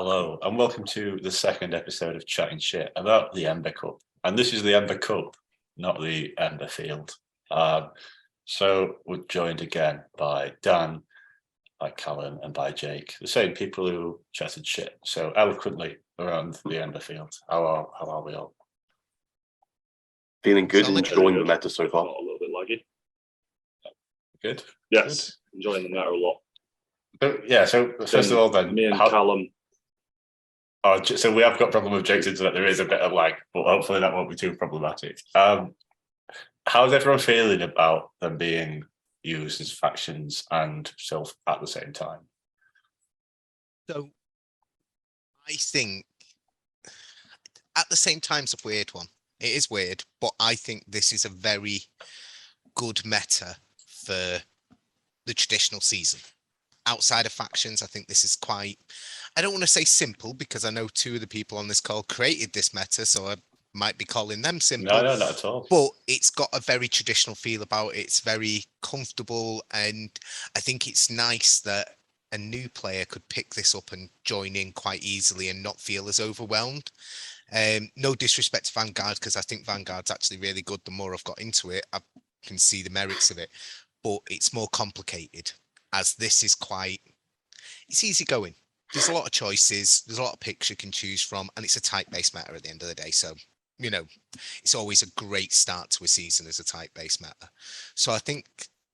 Hello, and welcome to the second episode of Chatting Shit about the Ember Cup. And this is the Ember Cup, not the Ember Field. So we're joined again by Dan, by Callum, and by Jake, the same people who chatted shit so eloquently around the Ember Field. How are we all? Feeling good, enjoying the meta so far. A little bit laggy. Good? Yes, Good. enjoying the meta a lot. So first of all then... Me and Callum... so we have got a problem with Jake's internet. There is a bit of lag, but hopefully that won't be too problematic. How's everyone feeling about them being used as factions and self at the same time? So I think at the same time it's a weird one. It is weird, but I think this is a very good meta for the traditional season. Outside of factions, I think this is quite, I don't want to say simple because I know two of the people on this call created this meta, so I might be calling them simple. No, not at all. But it's got a very traditional feel about it. It's very comfortable, and I think it's nice that a new player could pick this up and join in quite easily and not feel as overwhelmed. No disrespect to Vanguard, because I think Vanguard's actually really good. The more I've got into it, I can see the merits of it, but it's more complicated, as this is it's easy going. There's a lot of choices, there's a lot of picks you can choose from, and it's a type-based meta at the end of the day. So, you know, it's always a great start to a season as a type-based meta. So I think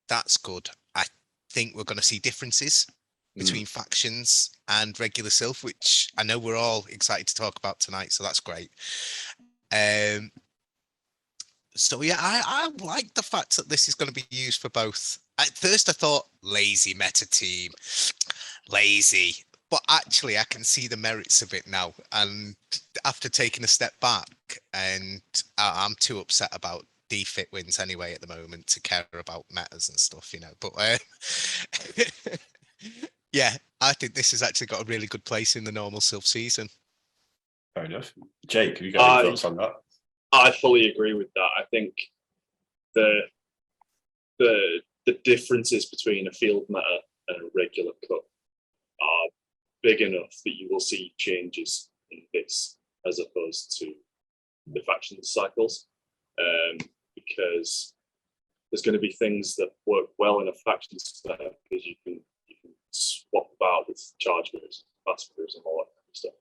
that's good. I think we're going to see differences between factions and regular Sylph, which I know we're all excited to talk about tonight, so that's great. So yeah, I like the fact that this is going to be used for both. At first I thought lazy meta team, lazy, but actually I can see the merits of it now. And after taking a step back, and I'm too upset about defit wins anyway at the moment to care about metas and stuff, you know, but yeah, I think this has actually got a really good place in the normal Sylph season. Fair enough. Jake, have you got any thoughts on that? I fully agree with that. I think the differences between a field meta and a regular cup are big enough that you will see changes in this as opposed to the faction cycles, because there's going to be things that work well in a faction meta because you can swap about with charge moves, fast moves, and all that kind of stuff.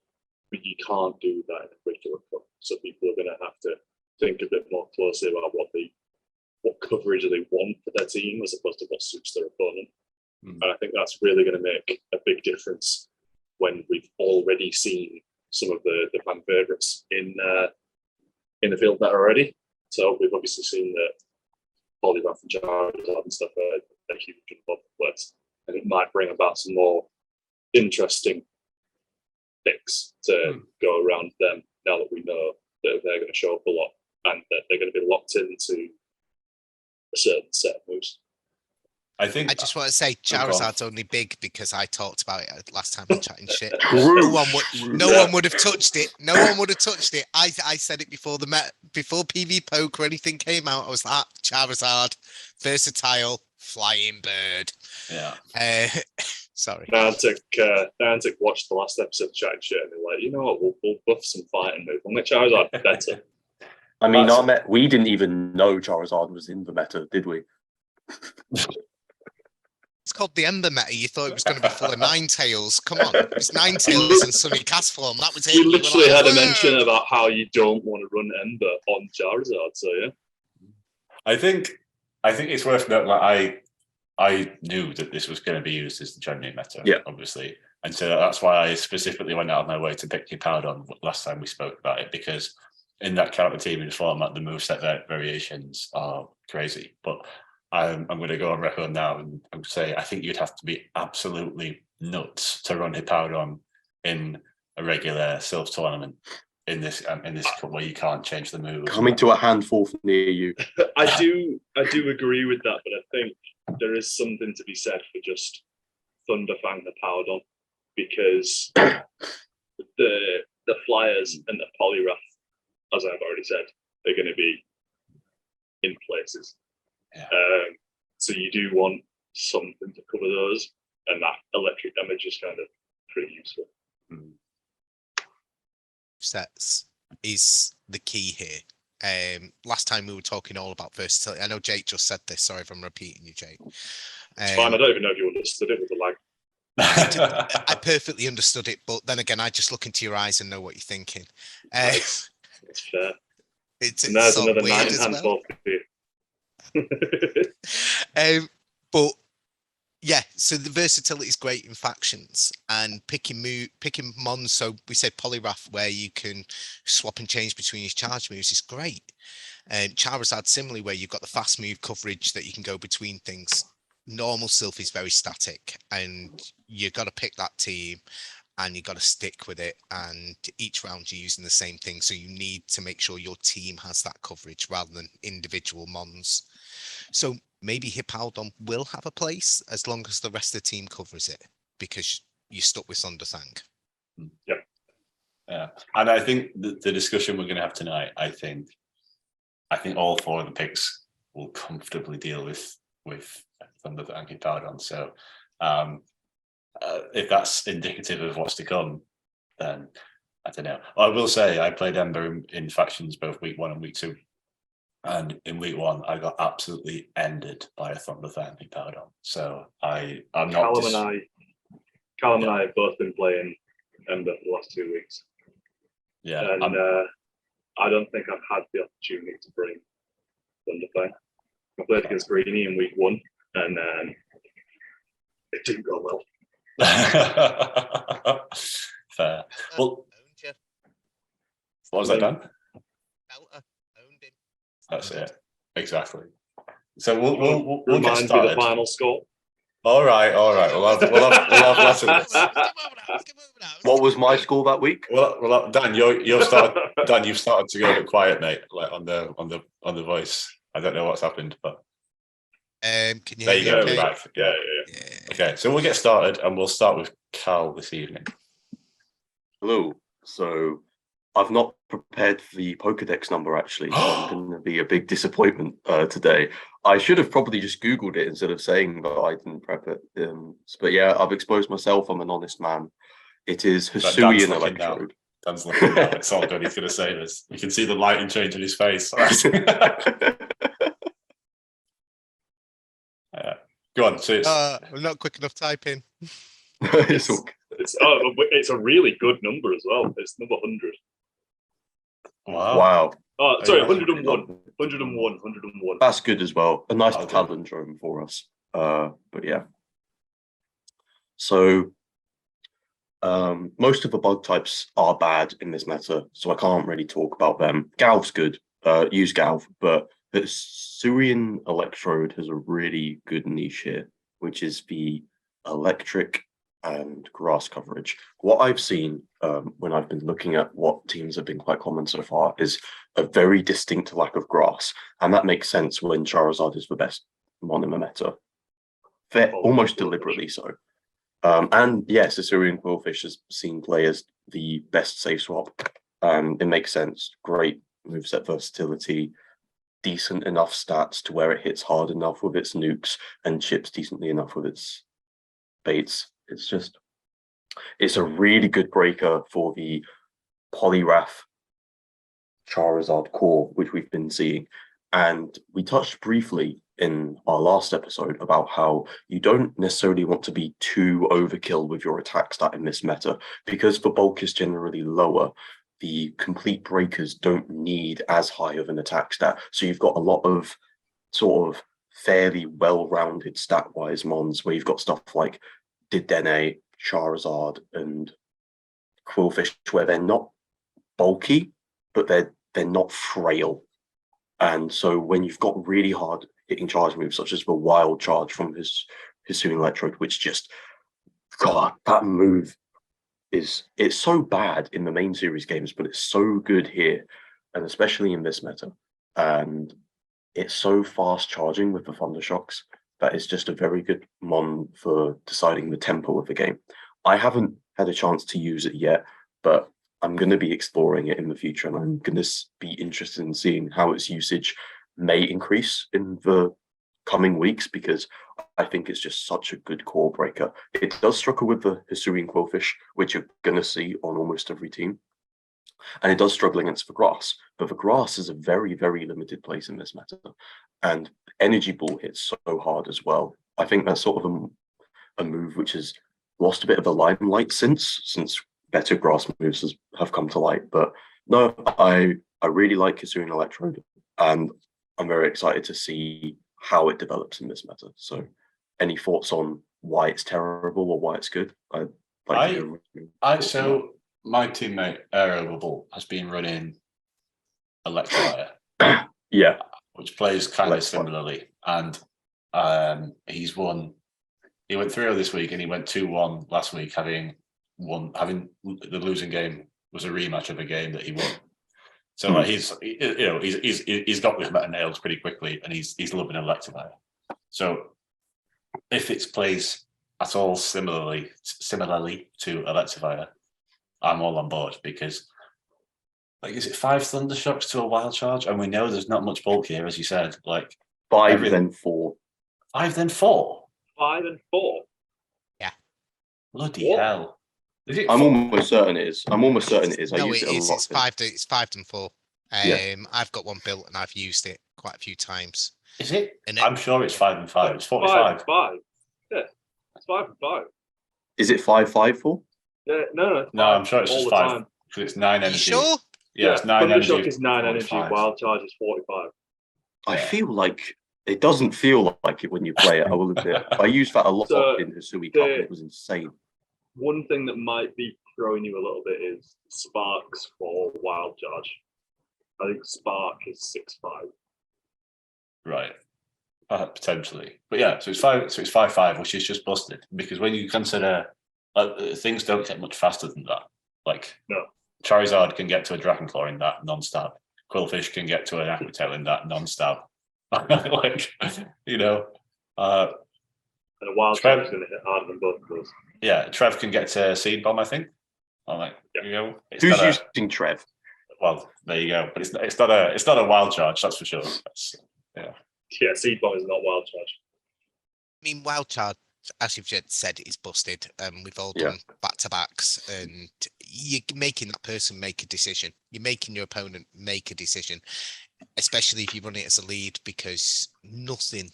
But you can't do that in a regular cup. So people are going to have to think a bit more closely about what coverage they want for their team as opposed to what suits their opponent. And I think that's really going to make a big difference when we've already seen some of the fan favourites in the field meta already. So we've obviously seen that Polygraph and Charizard and stuff are huge in both players. And it might bring about some more interesting picks to go around them now that we know that they're going to show up a lot and that they're going to be locked into a certain set of moves. I just want to say Charizard's only big because I talked about it last time on Chatting Shit. No one would have touched it. No one would have touched it. I said it before before PV Poke or anything came out. I was like, Charizard, versatile, flying bird. Yeah. Sorry. Niantic watched the last episode of Chatting Shit and they're like, you know what, we'll buff some fighting move. We'll make Charizard better. I mean, we didn't even know Charizard was in the meta, did we? It's called the Ember meta. You thought it was going to be full of Ninetales. Come on. It's Ninetales and Sunny Castform. That was it. You literally had a mention about how you don't want to run Ember on Charizard, so yeah. I think it's worth noting, like, I knew that this was going to be used as the January meta, obviously. And so that's why I specifically went out of my way to pick Hippowdon last time we spoke about it, because in that counter teaming format, the moveset variations are crazy. But I'm going to go on record now and say I think you'd have to be absolutely nuts to run Hippowdon in a regular Sylph tournament in this cup where you can't change the moves. Coming to a handful near you. I do agree with that, but I think there is something to be said for just Thunderfang Hippowdon, because the Flyers and the Poliwrath, as I've already said, are going to be in places. Yeah. So you do want something to cover those, and that electric damage is kind of pretty useful. movesets is the key here. Last time we were talking all about versatility. I know Jake just said this. Sorry if I'm repeating you, Jake. It's fine. I don't even know if you understood it with the lag. I perfectly understood it, but then again, I just look into your eyes and know what you're thinking. That's fair. It's there's sort of another weird 9 as hand well. But yeah, so the versatility is great in factions and picking mons. So we said Polyrath, where you can swap and change between your charge moves, is great. And Charizard, similarly, where you've got the fast move coverage that you can go between things. Normal Sylph is very static, and you got to pick that team and you got to stick with it. And each round you're using the same thing, so you need to make sure your team has that coverage rather than individual mons. So maybe Hippowdon will have a place as long as the rest of the team covers it, because you're stuck with Sonderthang. Yep. Yeah, and I think the discussion we're going to have tonight, I think all 4 of the picks will comfortably deal with Thunderthang and Hippowdon. So if that's indicative of what's to come, then I don't know. I will say I played Ember in factions both week 1 and week 2. And in week 1, I got absolutely ended by a Thunderthang and Hippowdon. So I'm not. Callum and I have both been playing Ember for the last 2 weeks. Yeah, and I don't think I've had the opportunity to bring Thunderthang. I played against Greeny in week 1, and it didn't go well. Fair. Well, what was that, Dan? Owned him. That's it. Exactly. So we'll get Remind me started. the final score. All right. We'll have lessons. What was my score that week? Well, Dan, you've started. Dan, you've started to go a bit quiet, mate. Like on the voice. I don't know what's happened, but Can you there hear you me go. okay? We're back. Yeah. Yeah. Okay, so we'll get started, and we'll start with Cal this evening. Hello. So I've not prepared the Pokedex number, actually, so I'm going to be a big disappointment today. I should have probably just Googled it instead of saying that I didn't prep it. But yeah, I've exposed myself. I'm an honest man. It is Hisuian Electrode. Dan's looking now. It's all good. He's going to say this. You can see the lighting change in his face. Go on. So I'm not quick enough typing. It's a really good number as well. It's number 100. Wow. Oh, sorry, 101. 101. That's good as well. A nice palindrome for us. But yeah. So most of the bug types are bad in this meta, so I can't really talk about them. Galv's good. Use Galv, but the Hisuian Electrode has a really good niche here, which is the electric and grass coverage. What I've seen when I've been looking at what teams have been quite common so far is a very distinct lack of grass, and that makes sense when Charizard is the best mon in the meta. Almost deliberately so. And yes, Hisuian Quillfish has seen play as the best safe swap. It makes sense. Great moveset versatility, decent enough stats to where it hits hard enough with its nukes and chips decently enough with its baits. It's a really good breaker for the Polyrath Charizard core, which we've been seeing. And we touched briefly in our last episode about how you don't necessarily want to be too overkill with your attack stat in this meta, because the bulk is generally lower. The complete breakers don't need as high of an attack stat. So you've got a lot of sort of fairly well-rounded stat-wise mons where you've got stuff like Dedenne, Charizard, and Quillfish, where they're not bulky, but they're not frail. And so when you've got really hard hitting charge moves, such as the Wild Charge from Hisuian Electrode, which just, God, that move it's so bad in the main series games, but it's so good here, and especially in this meta. And it's so fast charging with the Thunder Shocks that it's just a very good mon for deciding the tempo of the game. I haven't had a chance to use it yet, but I'm going to be exploring it in the future, and I'm going to be interested in seeing how its usage may increase in the coming weeks, because I think it's just such a good core breaker. It does struggle with the Hisuian Quillfish, which you're going to see on almost every team. And it does struggle against the grass, but the grass is a very, very limited place in this meta. And energy ball hits so hard as well. I think that's sort of a move which has lost a bit of the limelight since better grass moves have come to light. But no, I really like Hisuian Electrode, and I'm very excited to see how it develops in this meta. So, any thoughts on why it's terrible or why it's good? So my teammate Aero has been running Electivire, yeah, which plays kind of similarly, and he's won. He went 3-0 this week, and he went 2-1 last week, having the losing game was a rematch of a game that he won. So like he's got this meta nails pretty quickly, and he's loving Electivire. So if it plays at all similarly to Electivire, I'm all on board, because like, is it 5 Thunder Shocks to a Wild Charge? And we know there's not much bulk here, as you said. Like 5 then 4. 5 then 4. 5 and 4. Yeah. Bloody hell! I'm almost certain it is. No, it is. It's 5. It's 5 and 4. Yeah. I've got one built and I've used it quite a few times. Is it? I'm sure it's 5 and 5. It's 45. 5. Yeah, it's 5 and 5. Is it 5-5-4? Yeah, no. I'm sure it's just 5 because it's 9 energy. Sure? Yeah, it's 9 energy. Shock is 9 energy. Wild Charge is 45. I feel like it doesn't feel like it when you play it. I will admit. I used that a lot in Hisui Cup, and it was insane. One thing that might be throwing you a little bit is sparks for Wild Charge. I think Spark is 6-5. Right. Potentially. But yeah, so it's 5-5, which is just busted, because when you consider things don't get much faster than that. Like no. Charizard can get to a Dragonclaw in that non-stab. Quillfish can get to an Aquatail in that non-stab. Like, and a Wild Charge is going to hit harder than both of those. Yeah, Trev can get to Seed Bomb, I think. I'm like, who's using Trev? Well, there you go. But it's not a Wild Charge, that's for sure. Yeah, Seed Bomb is not Wild Charge. I mean, Wild Charge, as you've just said, is busted. We've all done back-to-backs, and you're making that person make a decision. You're making your opponent make a decision, especially if you run it as a lead, because nothing,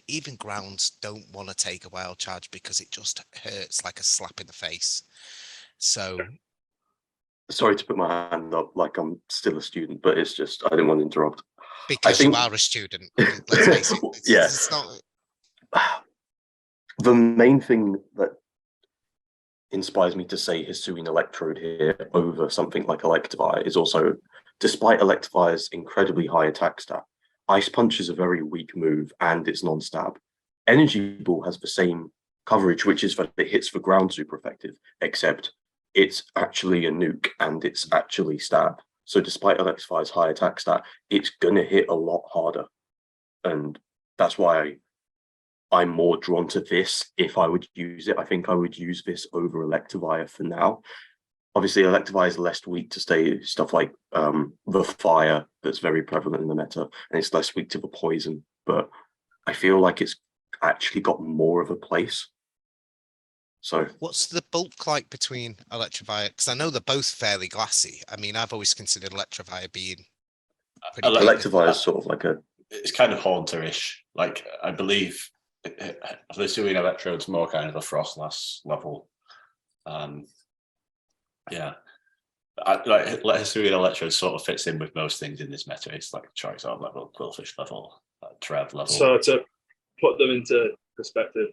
even grounds don't want to take a Wild Charge because it just hurts like a slap in the face. So... Sorry to put my hand up like I'm still a student, but it's just, I didn't want to interrupt. Because you are a student, let's face it. It's not... The main thing that inspires me to say Hisuian Electrode here over something like Electivire is also, despite Electivire's incredibly high attack stat, Ice Punch is a very weak move and it's non-stab. Energy Ball has the same coverage, which is that it hits the ground super effective, except it's actually a nuke and it's actually stab. So despite Elexifire's high attack stat, it's going to hit a lot harder. And that's why I'm more drawn to this if I would use it. I think I would use this over Electivire for now. Obviously, Electivire is less weak to stuff like the fire that's very prevalent in the meta, and it's less weak to the poison. But I feel like it's actually got more of a place. So what's the bulk like between Electivire? Because I know they're both fairly glassy. I mean, I've always considered Electivire being pretty Electivire is sort of like it's kind of Haunter-ish. Like, I believe the Hisuian Electrode's more kind of a Frostlass level. Yeah. Like Hisuian Electrode sort of fits in with most things in this meta. It's like Charizard level, Quillfish level, Trev level. So to put them into perspective,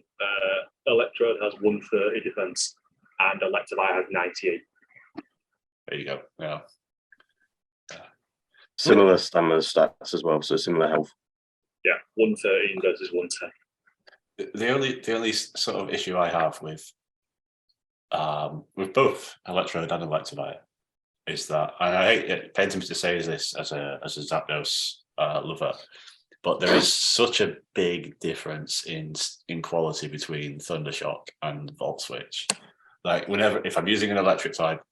Electrode has 130 defense and Electivire has 98. There you go. Yeah. Similar stamina stats as well, so similar health. Yeah, 113 versus 110. The only sort of issue I have with both Electrode and Electivire is that, and I hate it pains me to say this as a Zapdos lover, but there is such a big difference in quality between Thundershock and Volt Switch. Like, if I'm using an electric type,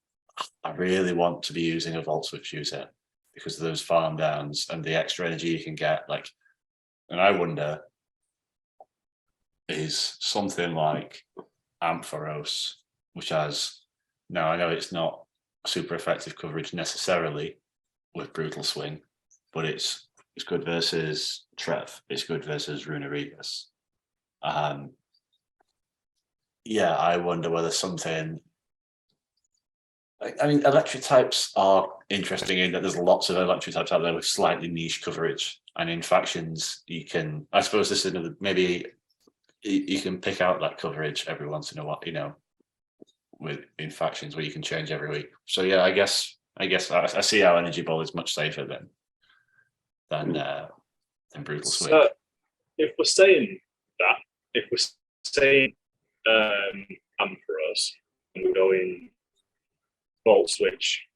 I really want to be using a Volt Switch user because of those farm downs and the extra energy you can get. Like, and I wonder, is something like Ampharos, which has, now I know it's not super effective coverage necessarily with Brutal Swing, but it's good versus Trev. It's good versus Runarigas. Yeah, I wonder whether something. I mean, electric types are interesting in that there's lots of electric types out there with slightly niche coverage, and in factions you can. I suppose this is another, maybe you can pick out that coverage every once in a while, in factions where you can change every week. So yeah, I guess I see how Energy Ball is much safer than Brutal Swing. So if we're saying that, if we're saying Emperors, and we're going Volt Switch,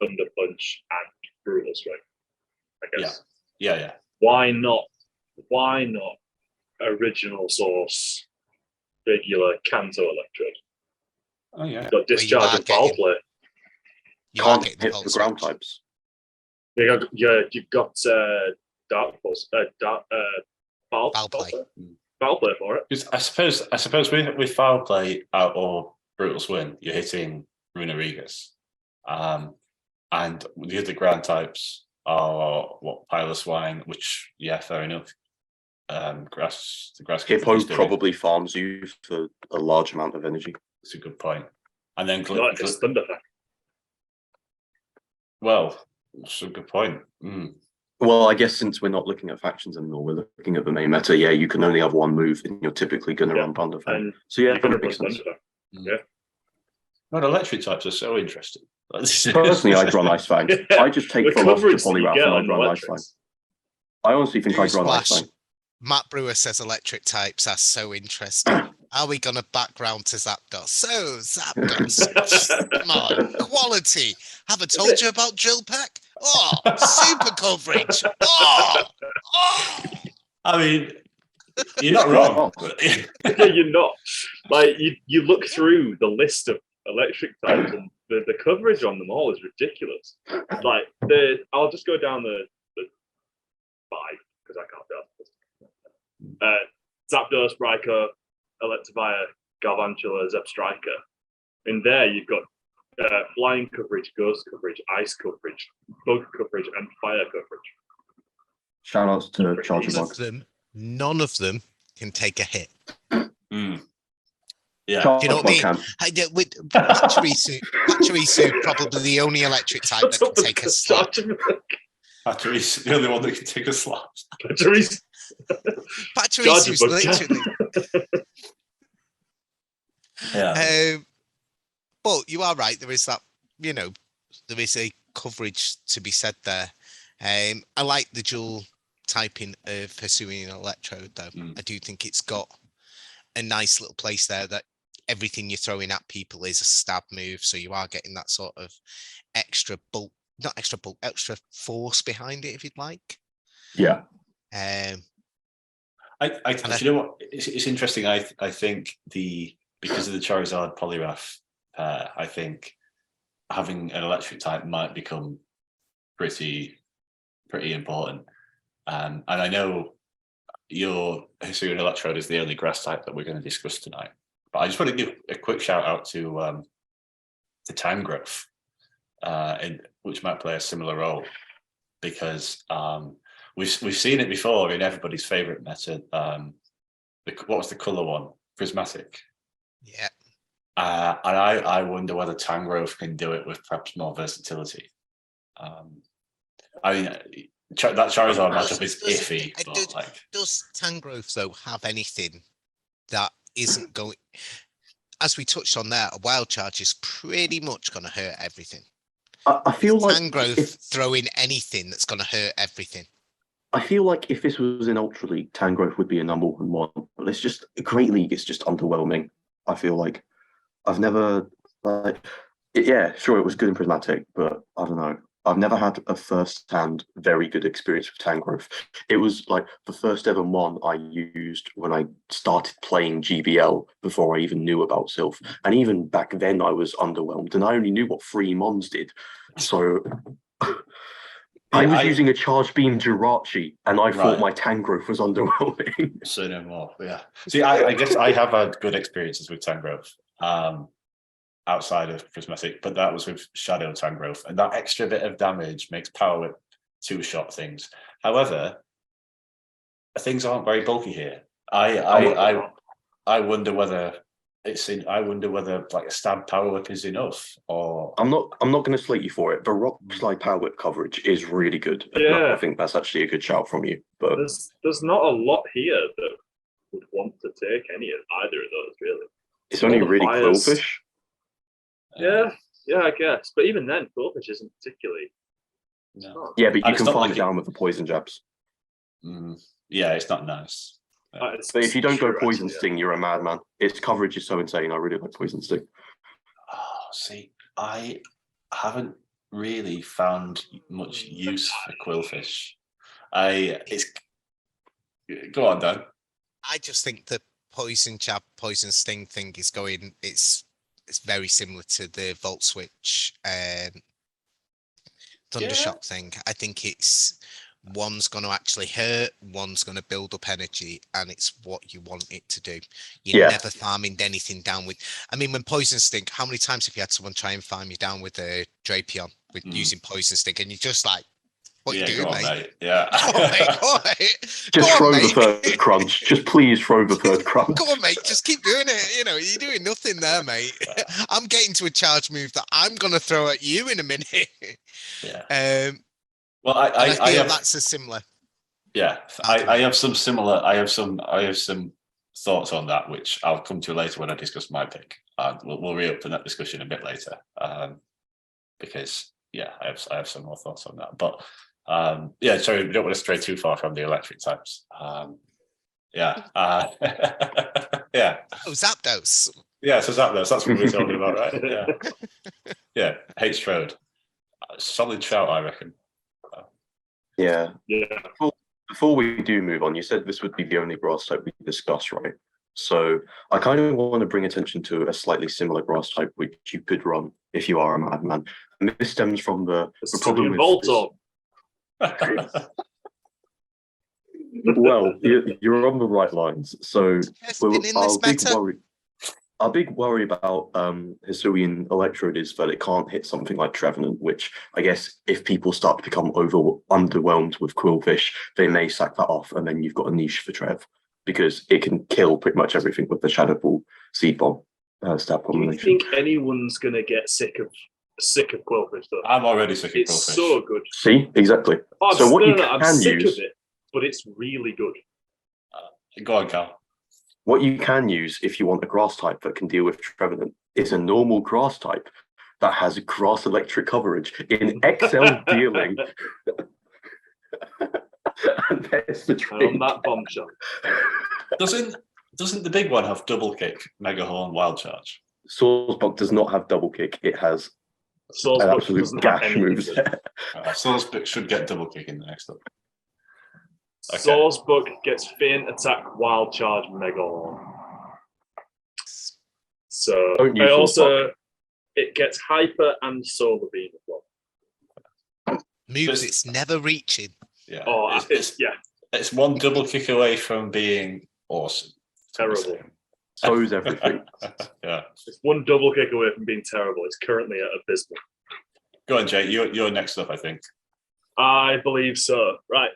Thunder Punch, and Brutal Swing, I guess. Yeah. Why not original source regular Kanto Electrode? Oh yeah. You've got Discharge and Foul Play. Can't hit the ground types. You've got Dark Pulse, Foul Play. Foul Play for it. Because I suppose with Foul Play or Brutal Swing, you're hitting Runarigas. And the other ground types are Pile of Swine, which, yeah, fair enough. The grass Hippo probably farms you for a large amount of energy. That's a good point. And then It's Thunder Pack. Well, that's a good point. Well, I guess since we're not looking at factions anymore, we're looking at the main meta. Yeah, you can only have one move, and you're typically going to run Thunder Pack. So yeah, that makes sense. Yeah. Well, electric types are so interesting. Personally, I'd run Ice Fang. I just take full off the Poliwrath and I'd run Ice Fang. I honestly think I'd run Ice Fang. Matt Brewer says electric types are so interesting. Are we going to background to Zapdos? So, Zapdos, come on, quality. Have I told you about Drill Pack? Oh, super coverage. Oh. I mean, you're not wrong. Yeah, you're not. Like, you look through the list of electric types and the coverage on them all is ridiculous. Like, I'll just go down the 5 because I can't do that. Zapdos, Raikou, Electivire, Galvantula, Zebstrika. In there, you've got flying coverage, ghost coverage, ice coverage, bug coverage, and fire coverage. Shout outs to Charger Bug. None of them can take a hit. Yeah, do you know what I mean? With Pachirisu, probably the only electric type that can take a slap. Pachirisu, the only one that can take a slap. Pachirisu's literally. Yeah. But you are right. There is that, there is a coverage to be said there. I like the dual typing of Hisuian Electrode, though. I do think it's got a nice little place there that everything you're throwing at people is a stab move. So you are getting that sort of extra force behind it, if you'd like. Yeah. You know what? It's interesting. I think because of the Charizard Poliwrath, I think having an electric type might become pretty important. And I know your Hisuian Electrode is the only grass type that we're going to discuss tonight. But I just want to give a quick shout out to Tangrowth, which might play a similar role, because we've seen it before in everybody's favorite meta. What was the color one? Prismatic. Yeah. And I wonder whether Tangrowth can do it with perhaps more versatility. I mean, that Charizard matchup is iffy. Does Tangrowth, though, have anything that isn't going... As we touched on there, a Wild Charge is pretty much going to hurt everything. I feel like Tangrowth throwing anything that's going to hurt everything. I feel like if this was in Ultra League, Tangrowth would be a number one. But it's just Great League is just underwhelming. I feel like I've never yeah, sure it was good in Prismatic, but I don't know. I've never had a first-hand very good experience with Tangrowth. It was like the first ever Mon I used when I started playing GBL before I even knew about Sylph. And even back then I was underwhelmed and I only knew what 3 Mons did. So I was using a Charge Beam Jirachi and I thought my Tangrowth was underwhelming. So no more, yeah. See, I guess I have had good experiences with Tangrowth. outside of prismatic, but that was with Shadow Tangrowth, and that extra bit of damage makes Power Whip two-shot things. However, things aren't very bulky here. I wonder whether I wonder whether like a stab Power Whip is enough, or I'm not going to slate you for it. The Rock Slide Power Whip coverage is really good. Yeah. I think that's actually a good shout from you. But there's not a lot here that would want to take either of those, really. it's only really Quillfish. Yeah, I guess. But even then, Quillfish isn't particularly. No. Yeah, but you can farm it down with the poison jabs. Yeah, it's not nice. But if you don't go Poison Sting, you're a madman. Its coverage is so insane. I really like Poison Sting. Oh, see, I haven't really found much use for Quillfish. Go on, Dan. I just think the Poison Jab, Poison Sting thing is going. It's very similar to the Volt Switch Thundershock thing. I think it's one's going to actually hurt, one's going to build up energy, and it's what you want it to do. You're never farming anything down with. I mean, when Poison Sting, how many times have you had someone try and farm you down with a Drapion with using Poison Sting, and you're just like, what you doing, mate? Yeah. Go on, mate. Just throw the third crunch. Just please throw the third crunch. Go on, mate. Just keep doing it. You know, you're doing nothing there, mate. I'm getting to a charge move that I'm going to throw at you in a minute. Yeah. Well, I feel that's a similar. Yeah, I have some similar. I have some thoughts on that, which I'll come to later when I discuss my pick. We'll reopen that discussion a bit later, because I have some more thoughts on that. But sorry, we don't want to stray too far from the electric types. Yeah. Oh, Zapdos. Yeah, so Zapdos. That's what we were talking about, right? Yeah. Yeah, H-Trode. Solid shout, I reckon. Yeah. Before we do move on, you said this would be the only grass type we discuss, right? So I kind of want to bring attention to a slightly similar grass type which you could run if you are a madman. And this stems from the problem with Voltorb. Well, you're on the right lines. So our big worry about Hisuian Electrode is that it can't hit something like Trevenant, which I guess if people start to become underwhelmed with Quillfish, they may sack that off, and then you've got a niche for Trev, because it can kill pretty much everything with the Shadow Ball Seed Bomb stab combination. Do you think anyone's going to get sick of Quillfish, though? I'm already sick of Quillfish. It's so good. See? Exactly. I'm sick of it, but it's really good. Go on, Cal. What you can use if you want a grass type that can deal with Trevenant is a normal grass type that has grass electric coverage in XL dealing. And there's the trick. And on that bombshell. Doesn't the big one have double kick, Mega Horn, Wild Charge? Swordsbuck does not have double kick. It has an absolute gash moves. Swordsbuck should get double kick in the next up. Okay. Swordsbuck gets Feint, Attack, Wild Charge, Mega Horn. So it gets Hyper and Solar Beam as well. Moves it's never reaching. Yeah. Oh, it's one double kick away from being awesome. Terrible. So is everything. Yeah. It's one double kick away from being terrible. It's currently at abysmal. Go on, Jay. You're next up, I think. I believe so. Right.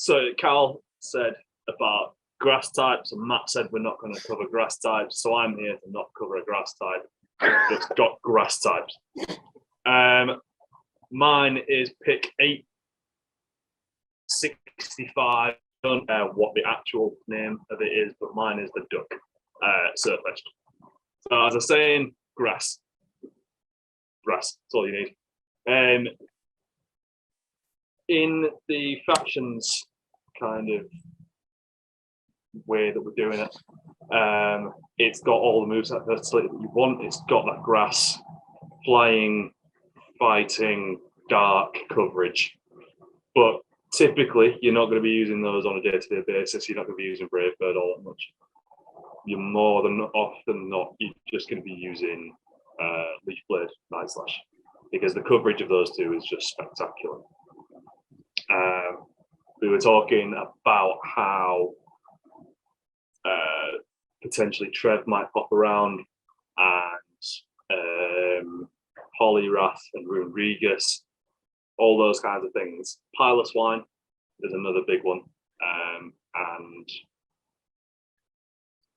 So Cal said about grass types, and Matt said we're not going to cover grass types. So I'm here to not cover a grass type. It's got grass types. Mine is pick 865. I don't know what the actual name of it is, but mine is the duck surface. So as I was saying, grass. That's all you need. In the factions kind of way that we're doing it, it's got all the moves that you want. It's got that grass, flying, fighting, dark coverage. But typically, you're not going to be using those on a day-to-day basis. You're not going to be using Brave Bird all that much. You're more than often not, you're just going to be using Leaf Blade, Night Slash, because the coverage of those two is just spectacular. We were talking about how potentially Trev might pop around. and Polyrath and Rodriguez, all those kinds of things. Pilot Swine is another big one, and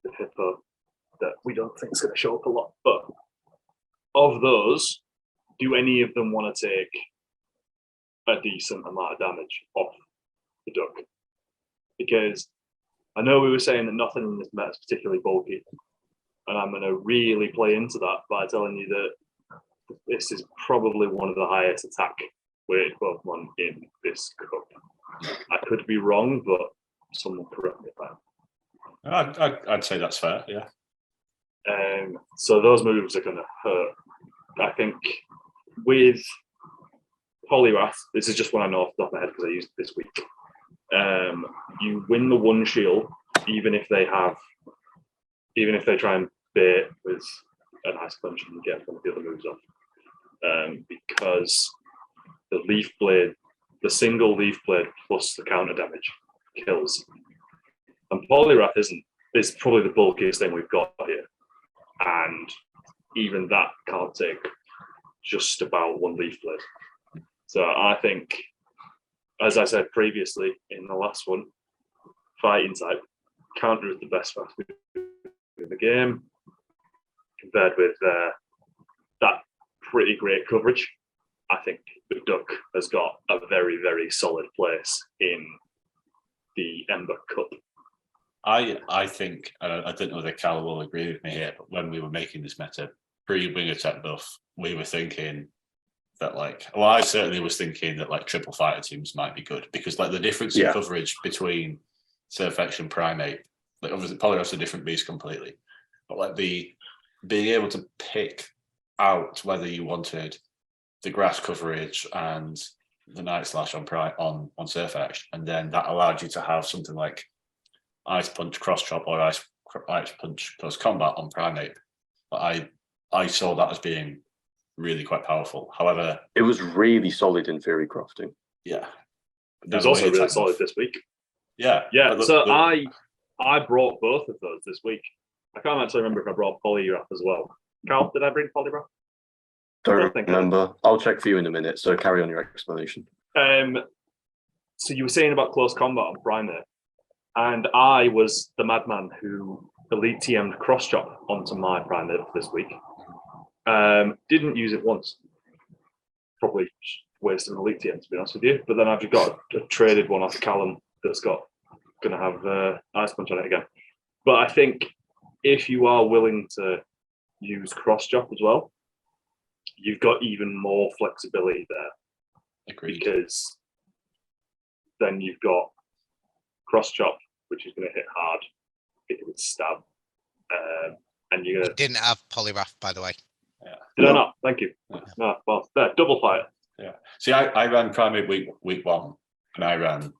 the Hippo that we don't think is going to show up a lot. But of those, do any of them want to take a decent amount of damage off the Duck? Because I know we were saying that nothing in this meta is particularly bulky, and I'm going to really play into that by telling you that this is probably one of the highest attack weighted Pokemon in this cup. I could be wrong, but someone correct me if I am. I'd say that's fair, yeah. So those moves are going to hurt. I think with Poliwrath, this is just one I know off the top of my head because I used it this week. You win the one shield, even if they try and bait with an Ice Punch and get one of the other moves off. Because the Leaf Blade, the single Leaf Blade plus the counter damage kills. And Poliwrath is probably the bulkiest thing we've got here. And even that can't take just about one Leaf Blade. So I think, as I said previously in the last one, fighting type counter is the best fast move in the game, compared with that pretty great coverage. I think the Duck has got a very, very solid place in the Ember Cup. I think, I don't know whether Cal will agree with me here, but when we were making this meta pre-wing attack buff, we were thinking that I certainly was thinking that triple fighter teams might be good, because the difference in coverage between Surfetch and Primeape, obviously Poliwrath's a different beast completely, but being able to pick out whether you wanted the grass coverage and the Night Slash on Surfetch, and then that allowed you to have something like Ice Punch Cross Chop or Ice Punch Close Combat on Primeape. But I saw that as being really quite powerful. However, it was really solid in Theory Crafting. Yeah, it was also really solid this week. Yeah, yeah. So I brought both of those this week. I can't actually remember if I brought Poliwrath as well. Carl, did I bring Poliwrath? Don't remember. I'll check for you in a minute. So carry on your explanation. So you were saying about close combat on Primeape, and I was the madman who Elite TM'd Cross Chop onto my Primeape this week. Didn't use it once. Probably wasted an Elite TM, to be honest with you. But then I've just got a traded one off Callum that's going to have Ice Punch on it again. But I think if you are willing to use Cross Chop as well, you've got even more flexibility there. Agreed. Because then you've got Cross Chop, which is going to hit hard, hit it with stab, and you're going to. Didn't have Poliwrath, by the way. Yeah. Did I not? Thank you. Yeah. No, well, there, double fire. Yeah. See, I ran Primeape week one, and I ran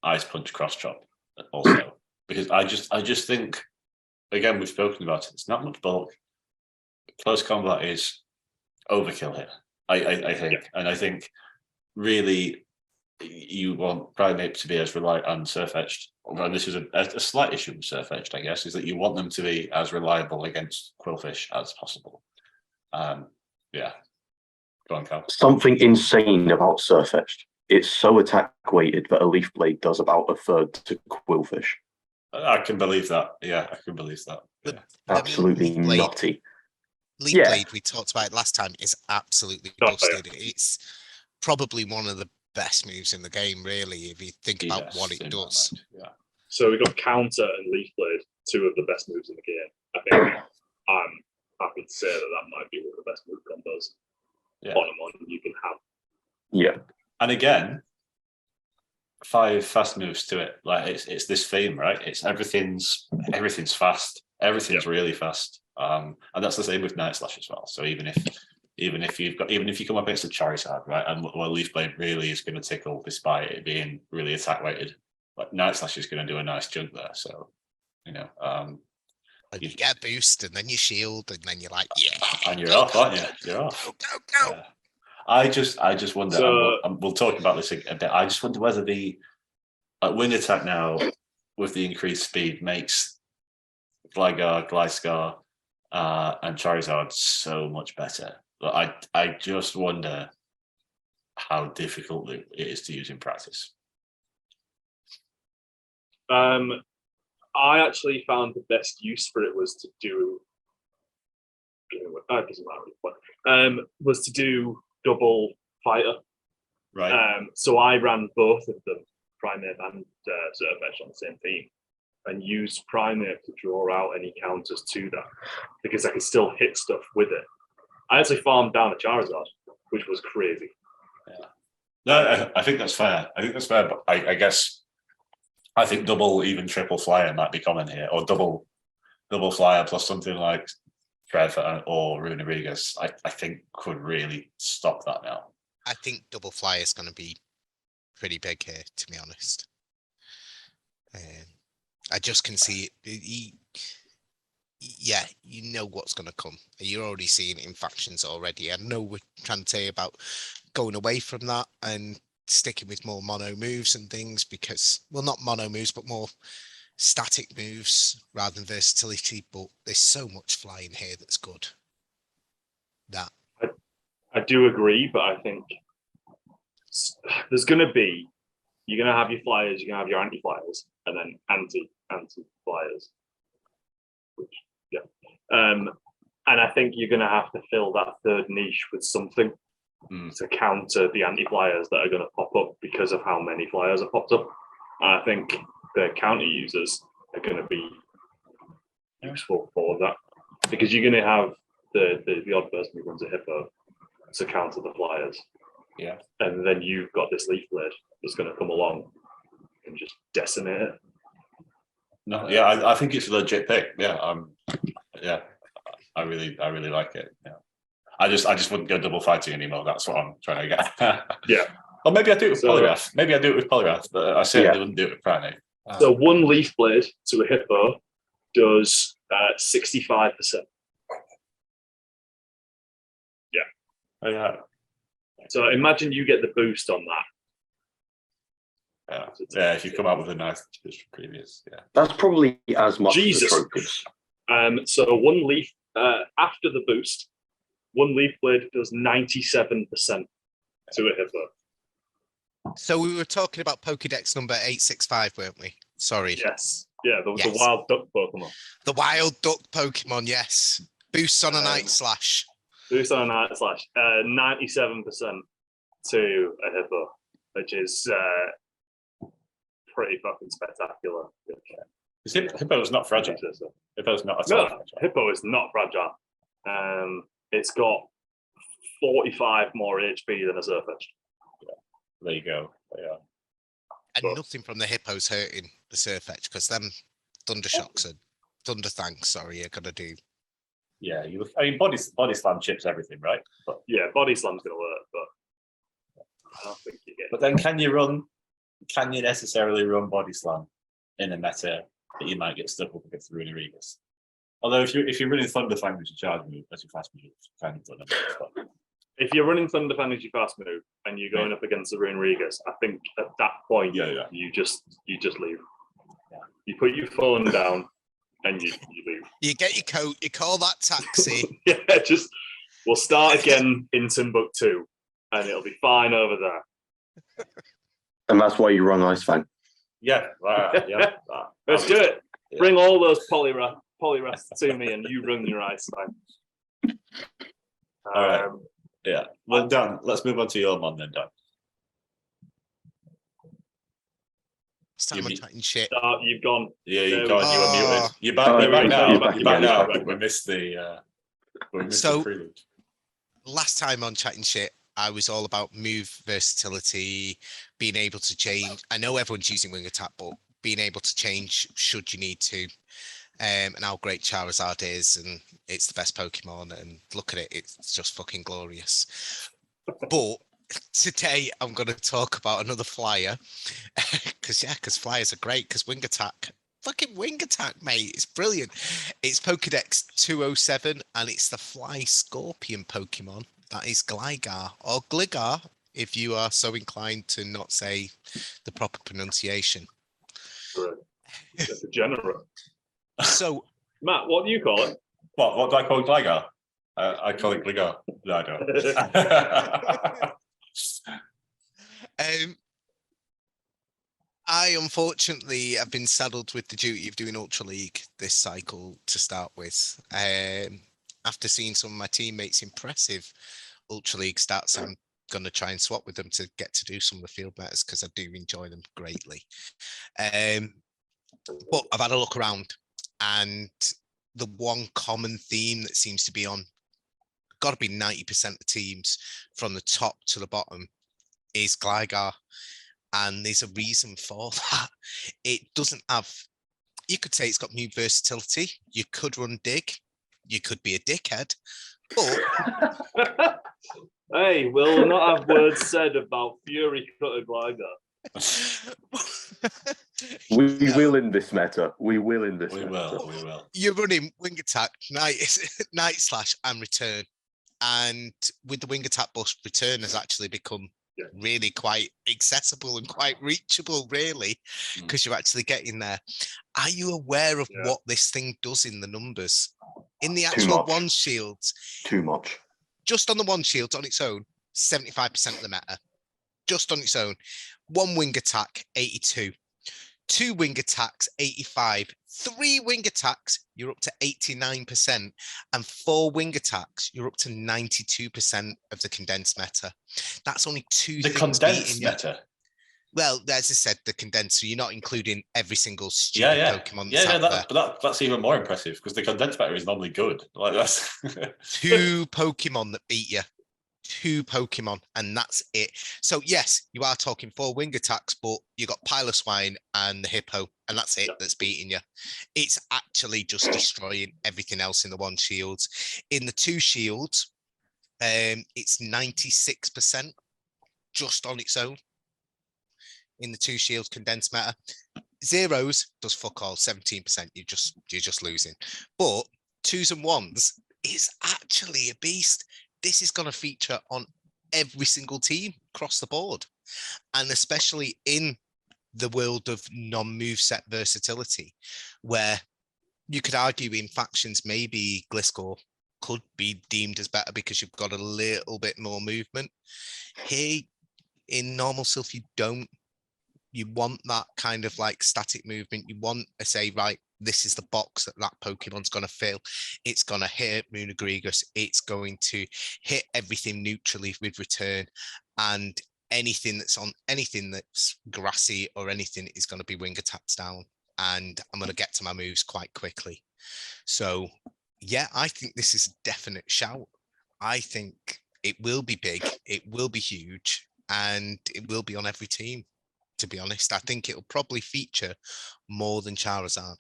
Ice Punch Cross Chop also, because I just think, again, we've spoken about it. It's not much bulk. Close combat is overkill here. I think, and I think really you want Primeape to be as reliant on Surfetched, and this is a slight issue with Surfetched, I guess, is that you want them to be as reliable against Quillfish as possible. Yeah. Go on, Cal. Something insane about Surfetched. It's so attack weighted that a Leaf Blade does about a third to Quillfish. I can believe that. Yeah, I can believe that. Yeah. Absolutely nutty. Leaf Blade, we talked about it last time, is absolutely busted. It's probably one of the best moves in the game, really, if you think about what it does. Yeah. So we've got Counter and Leaf Blade, two of the best moves in the game. I think I'm happy to say that might be one of the best move combos on a mon you can have. Yeah. And again, 5 fast moves to it. It's this theme, right? It's everything's fast. Everything's really fast. And that's the same with Night Slash as well. So even if you come up against a Charizard, right, and Leaf Blade really is going to tickle despite it being really attack weighted, but Night Slash is going to do a nice jump there. So you get a boost, and then you shield, and then you're like, and you're off, aren't you? You're off. Go. Yeah. I just wonder. So, we'll talk about this a bit. I just wonder whether the wing attack now with the increased speed makes Gligar, Gliscor, and Charizard's so much better. But I just wonder how difficult it is to use in practice. I actually found the best use for it was to do. Doesn't matter. Was to do double fighter. Right. So I ran both of them, Primate and Surfetch, on the same team, and used Primate to draw out any counters to that because I could still hit stuff with it. I actually farmed down a Charizard, which was crazy. Yeah. No, I think that's fair. But I guess I think double, even triple flyer might be common here, or double flyer plus something like Trev or Runerigas. I think could really stop that now. I think double fly is going to be pretty big here, to be honest. I just can see it. Yeah, you know what's going to come. You're already seeing it in factions already. I know we're trying to say about going away from that and sticking with more mono moves and things because, well, not mono moves, but more static moves rather than versatility. But there's so much flying here that's good. I do agree, but I think there's going to be, you're going to have your flyers, you're going to have your anti-flyers, and then anti-flyers. And I think you're going to have to fill that third niche with something to counter the anti-flyers that are going to pop up because of how many flyers have popped up. And I think the counter users are going to be useful for that because you're going to have the odd person who runs a hippo to counter the flyers. Yeah. And then you've got this leaf blade that's going to come along and just decimate it. No, yeah, I think it's a legit pick. Yeah, yeah, I really like it. Yeah, I just wouldn't go double fighting anymore. That's what I'm trying to get. Yeah. Or maybe I do it with Polyrath. Maybe I do it with Polyrath, but I certainly wouldn't do it with Primate. So one leaf blade to a hippo does 65%. Yeah. Oh, yeah. So imagine you get the boost on that. Yeah, if you come out with a nice previous, yeah. That's probably as much Jesus. as the trophies. So one leaf, after the boost, one leaf blade does 97% to a hippo. So we were talking about Pokedex number 865, weren't we? Sorry. Yes. Yeah, the wild duck Pokemon. The wild duck Pokemon, yes. Boosts on a Night Slash. Boost on a Night Slash. 97% to a hippo, which is pretty fucking spectacular. Hippo is not fragile. Hippo's not at all fragile. Hippo is not fragile. It's got 45 more HP than a Surfetch. Yeah. There you go. Yeah. And nothing from the hippos hurting the Surfetch because them Thunder Shocks and Thunder Thanks, sorry, are gonna do. Yeah, I mean body slam chips everything, right? But yeah, body slam's gonna work, but I don't think you get. But then can you necessarily run body slam in a meta that you might get stuck up against the Runerigas? Although if you're running Thunder Fang as your charge move, that's your fast move, kind of done it. If you're running Thunder Fang as your fast move and you're going up against the Runerigas, I think at that point you just leave. Yeah. You put your phone down and you leave. You get your coat, you call that taxi. Yeah, we'll start again in Timbuktu and it'll be fine over there. And that's why you run Ice Fang. Yeah, yeah. Let's do it. Yeah. Bring all those polyraths to me and you run your Ice Fang. All right. Yeah. Well, Dan, let's move on to your mon then, Dan. It's time I'm chatting shit. You've gone. Yeah, you've gone. You were muted. You're back now. You're back now. We missed the prelude. Last time on chatting shit, I was all about move versatility, being able to change. I know everyone's using wing attack, but being able to change should you need to. And how great Charizard is, and it's the best Pokemon, and look at it, it's just fucking glorious. But today I'm going to talk about another flyer, because flyers are great, because wing attack, mate, it's brilliant. It's Pokedex 207, and it's the Fly Scorpion Pokemon. That is Gligar, or Gligar, if you are so inclined to not say the proper pronunciation. It's degenerate. So, Matt, what do you call it? What do I call Gligar? I call it Gligar. No, I don't. I unfortunately have been saddled with the duty of doing Ultra League this cycle to start with. After seeing some of my teammates' impressive Ultra League stats, I'm going to try and swap with them to get to do some of the field matters because I do enjoy them greatly. But I've had a look around, and the one common theme that seems to be on, got to be 90% of teams from the top to the bottom, is Gligar. And there's a reason for that. It doesn't have, you could say it's got new versatility. You could run dig. You could be a dickhead. But hey, we'll not have words said about Fury Cutter Gligar. We will in this meta. We will in this We meta. will. You're running wing attack, night slash, and return. And with the wing attack bust, return has actually become really quite accessible and quite reachable, really, because you're actually getting there. Are you aware of what this thing does in the numbers? In the actual one shields? Too much. Just on the one shields on its own, 75% of the meta. Just on its own. One wing attack, 82. 2 wing attacks, 85. 3 wing attacks, you're up to 89%. And 4 wing attacks, you're up to 92% of the condensed meta. That's only 2 the things condensed meta. Well, as I said, the condensed, so you're not including every single stupid Pokemon that's out there. But that's even more impressive because the condensed meta is normally good. Like that's 2 Pokemon that beat you. 2 Pokemon, and that's it. So yes, you are talking 4 wing attacks, but you got Piloswine and the Hippo, and that's it. That's beating you. It's actually just destroying everything else in the one shields. In the 2 shields, it's 96% just on its own. In the 2 shields condensed meta, zeros does fuck all, 17%. You're just losing. But 2s and 1s is actually a beast. This is going to feature on every single team across the board, and especially in the world of non-moveset versatility, where you could argue in factions maybe Gliscor could be deemed as better because you've got a little bit more movement. Here in normal Sylph, you don't. You want that kind of like static movement. You want to say, right, this is the box that Pokemon's going to fill. It's going to hit Munagrigus. It's going to hit everything neutrally with return. And anything that's grassy or anything is going to be wing attacks down. And I'm going to get to my moves quite quickly. So, yeah, I think this is a definite shout. I think it will be big. It will be huge. And it will be on every team. To be honest, I think it'll probably feature more than Charizard.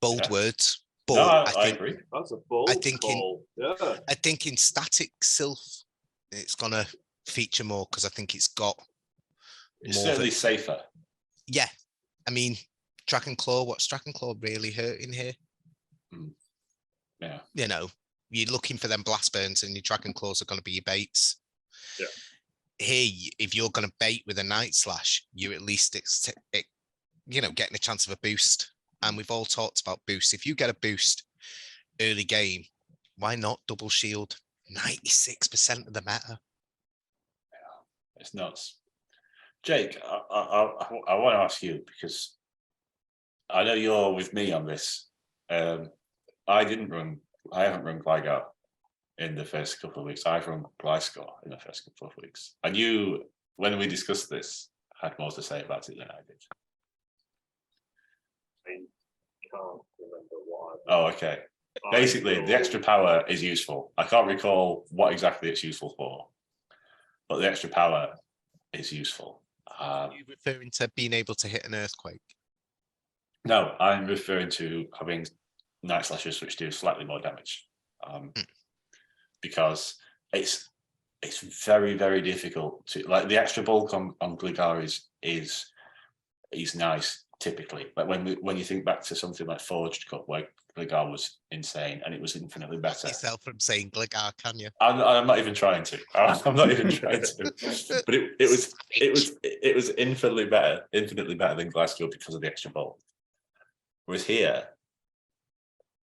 Bold words, but no, I think agree. That's a bold call. I think in static Sylph, it's gonna feature more because I think it's got it's certainly safer. Yeah, I mean, Dragon Claw. What's Dragon Claw really hurting here? Yeah, you know, you're looking for them blast burns, and your Dragon Claws are going to be your baits. Yeah. Here, if you're going to bait with a Night Slash, you're at least getting a chance of a boost. And we've all talked about boosts. If you get a boost early game, why not double shield? 96% of the meta. Yeah, it's nuts. Jake, I want to ask you because I know you're with me on this. I haven't run Gligar in the first couple of weeks. I've run Gliscor in the first couple of weeks. And you, when we discussed this, had more to say about it than I did. I can't remember why. Oh, okay. Basically, the extra power is useful. I can't recall what exactly it's useful for, but the extra power is useful. Are you referring to being able to hit an earthquake? No, I'm referring to having Night Slashes which do slightly more damage. Because it's very, very difficult to like the extra bulk on Gligar is nice typically. But when you think back to something like Forged Cup where Gligar was insane and it was infinitely better. Yourself from saying Gligar, can you? I'm not even trying to. I'm not even trying to. But it was infinitely better than Gliscor because of the extra bulk. Whereas here,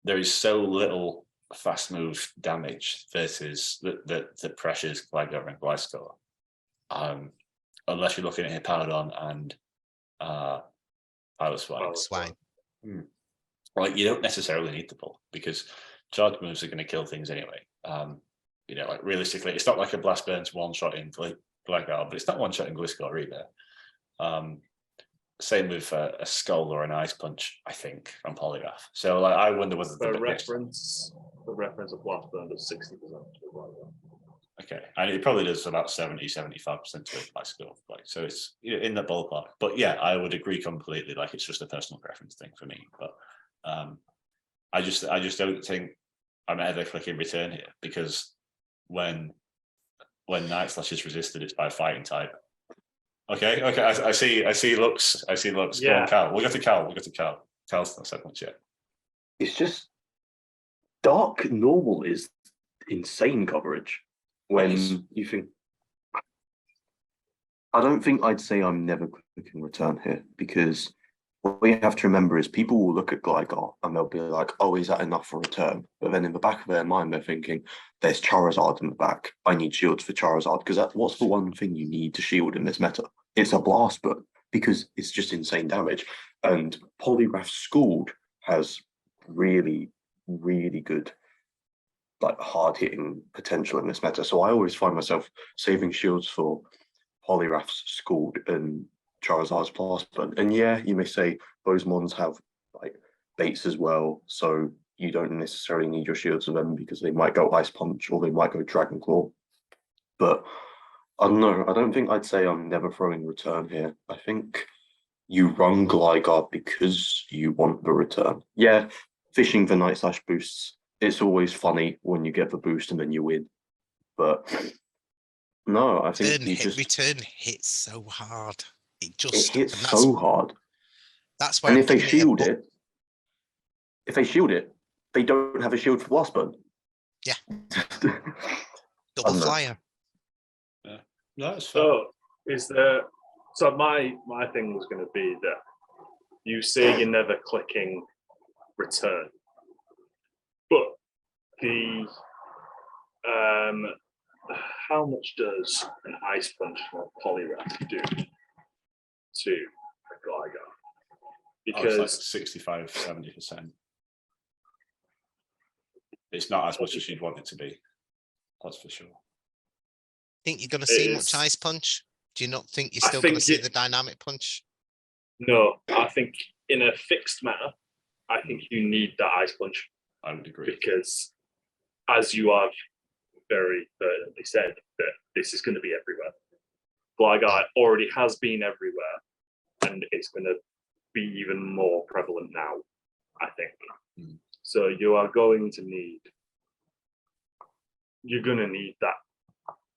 there is so little fast move damage versus that pressures Gligar and Gliscor. Unless you're looking at Hippowdon and Pilot Swine. Like, you don't necessarily need the pull because charge moves are going to kill things anyway. Like realistically, it's not like a Blast Burns one-shot in Gligar, but it's not one-shot in Gliscor either. Same with a Skull or an Ice Punch, I think, from Polygraph. So like, I wonder whether the reference of Blast Burn does 60%. Okay, and it probably does about 70-75% to my score. Like, so it's in the ballpark. But yeah, I would agree completely. Like, it's just a personal preference thing for me. But I just don't think I'm ever clicking return here because when Night Slash is resisted, it's by fighting type. Okay. I see looks. Yeah. Go on, Cal. We'll go to Cal. Cal's not said much yet. It's just Dark Normal is insane coverage. When you think, I don't think I'd say I'm never clicking return here because what we have to remember is people will look at Gligar and they'll be like, oh, is that enough for return? But then in the back of their mind, they're thinking, there's Charizard in the back. I need shields for Charizard because what's the one thing you need to shield in this meta? It's a Blast Burn because it's just insane damage. And Polygraph Scald has really, really good like hard-hitting potential in this meta. So I always find myself saving shields for Polygraph's Scald and Charizard's Blast Burn. And yeah, you may say those mons have like baits as well, so you don't necessarily need your shields of them because they might go Ice Punch or they might go Dragon Claw. But I don't know. I don't think I'd say I'm never throwing return here. I think you run Gligar because you want the return. Yeah, fishing for Night Slash boosts. It's always funny when you get the boost and then you win. But no, I think return hits so hard. It hits so hard. That's why. And if they shield it, they don't have a shield for Blast Burn. Yeah. Double flyer. Yeah. No, it's so my thing was going to be that you say you're never clicking return. But how much does an Ice Punch from Polygraph do to a Gligar? Because it's like 65-70%. It's not as much as you'd want it to be. That's for sure. Think you're going to see much Ice Punch? Do you not think you're still going to see the Dynamic Punch? No, I think in a fixed manner, I think you need that Ice Punch. I would agree. Because as you have very pertinently said, that this is going to be everywhere. Gligar already has been everywhere, and it's going to be even more prevalent now, I think. So you're going to need that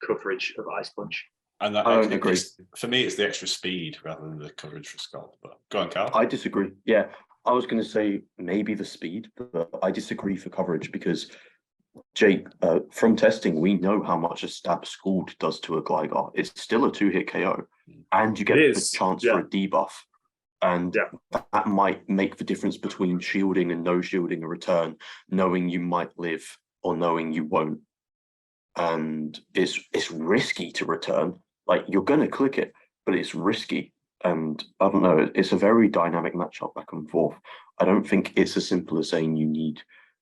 coverage of Ice Punch. And that, I agree. For me, it's the extra speed rather than the coverage for Skull. But go on, Carl. I disagree. Yeah, I was going to say maybe the speed, but I disagree for coverage because, Jake, from testing, we know how much a stab Scald does to a Gligar. It's still a 2-hit KO, and you get the chance for a debuff. And that might make the difference between shielding and no shielding a return, knowing you might live or knowing you won't. And it's risky to return. Like, you're going to click it, but it's risky. And I don't know, it's a very dynamic matchup back and forth. I don't think it's as simple as saying you need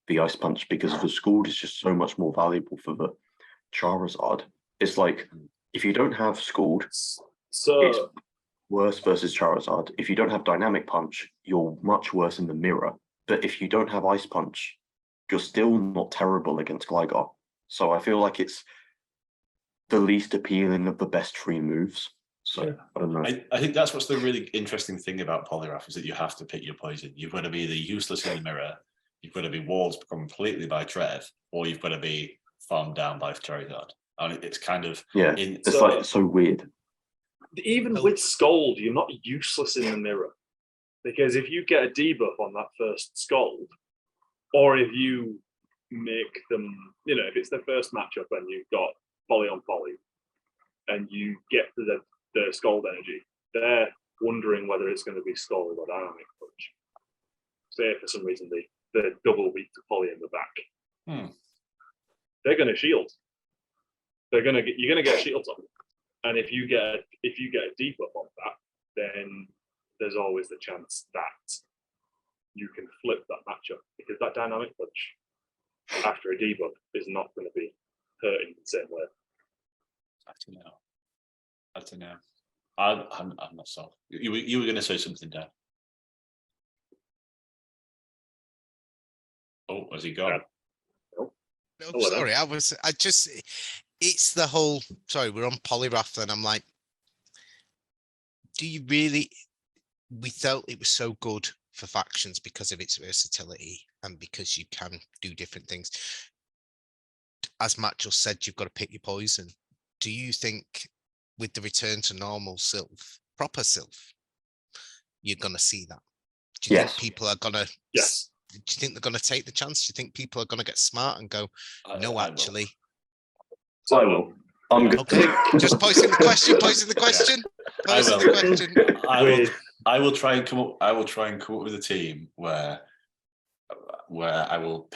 the Ice Punch because the Scald is just so much more valuable for the Charizard. It's like, if you don't have Scald, it's worse versus Charizard. If you don't have Dynamic Punch, you're much worse in the mirror. But if you don't have Ice Punch, you're still not terrible against Gligar. So I feel like it's the least appealing of the best three moves. So I don't know. I think that's what's the really interesting thing about Polygraph is that you have to pick your poison. You've got to be the useless in the mirror, you've got to be walled completely by Trev, or you've got to be farmed down by Charizard. I mean, it's kind of it's so weird. Even with Scald, you're not useless in the mirror. Because if you get a debuff on that first Scald, or if you make them, if it's their first matchup and you've got poly on poly, and you get the Scald energy, they're wondering whether it's going to be Scald or Dynamic Punch. Say for some reason the the double weak to poly in the back. Hmm. They're going to shield. You're going to get shields on, and if you get a debuff on that, then there's always the chance that you can flip that matchup, because that dynamic punch after a debuff is not going to be hurting the same way. I don't know. I'm not sold. You were going to say something, Dan. Oh, has he gone? No, sorry, it's the whole, sorry, we're on Polygraph and I'm like, do you really, we felt it was so good for factions because of its versatility and because you can do different things. As Matt just said, you've got to pick your poison. Do you think with the return to normal Sylph, proper Sylph, you're going to see that? Do you think people are going to, yes. Do you think they're going to take the chance? Do you think people are going to get smart and go, no, actually? I will. I'm good. Okay, just posing the question. I will try and come up. I will try and come up with a team where I will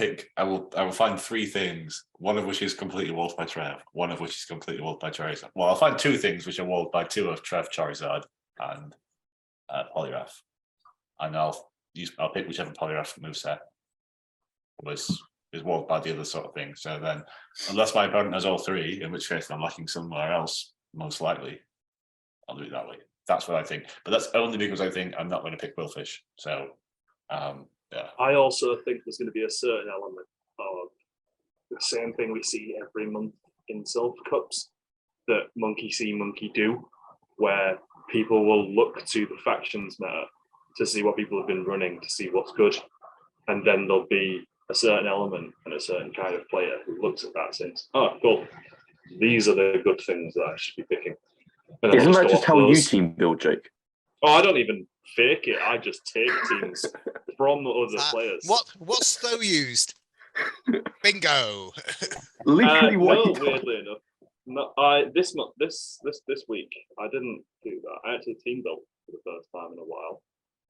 find 3 things, one of which is completely walled by Trev, one of which is completely walled by Charizard. Well, I'll find 2 things which are walled by 2 of Trev, Charizard, and Polygraph, and I'll pick whichever Polygraph moveset is walled by the other sort of thing. So then, unless my opponent has all 3, in which case I'm lacking somewhere else, most likely, I'll do it that way. That's what I think. But that's only because I think I'm not going to pick Willfish. So, yeah. I also think there's going to be a certain element of the same thing we see every month in Sylph Cups, that monkey see, monkey do, where people will look to the factions meta to see what people have been running, to see what's good. And then there'll be a certain element and a certain kind of player who looks at that and says, oh, cool, these are the good things that I should be picking. Isn't that just how you team build, Jake? Oh, I don't even fake it. I just take teams from the other players. What's Stowe used? Bingo. Literally weirdly enough. No, this week I didn't do that. I actually team built for the first time in a while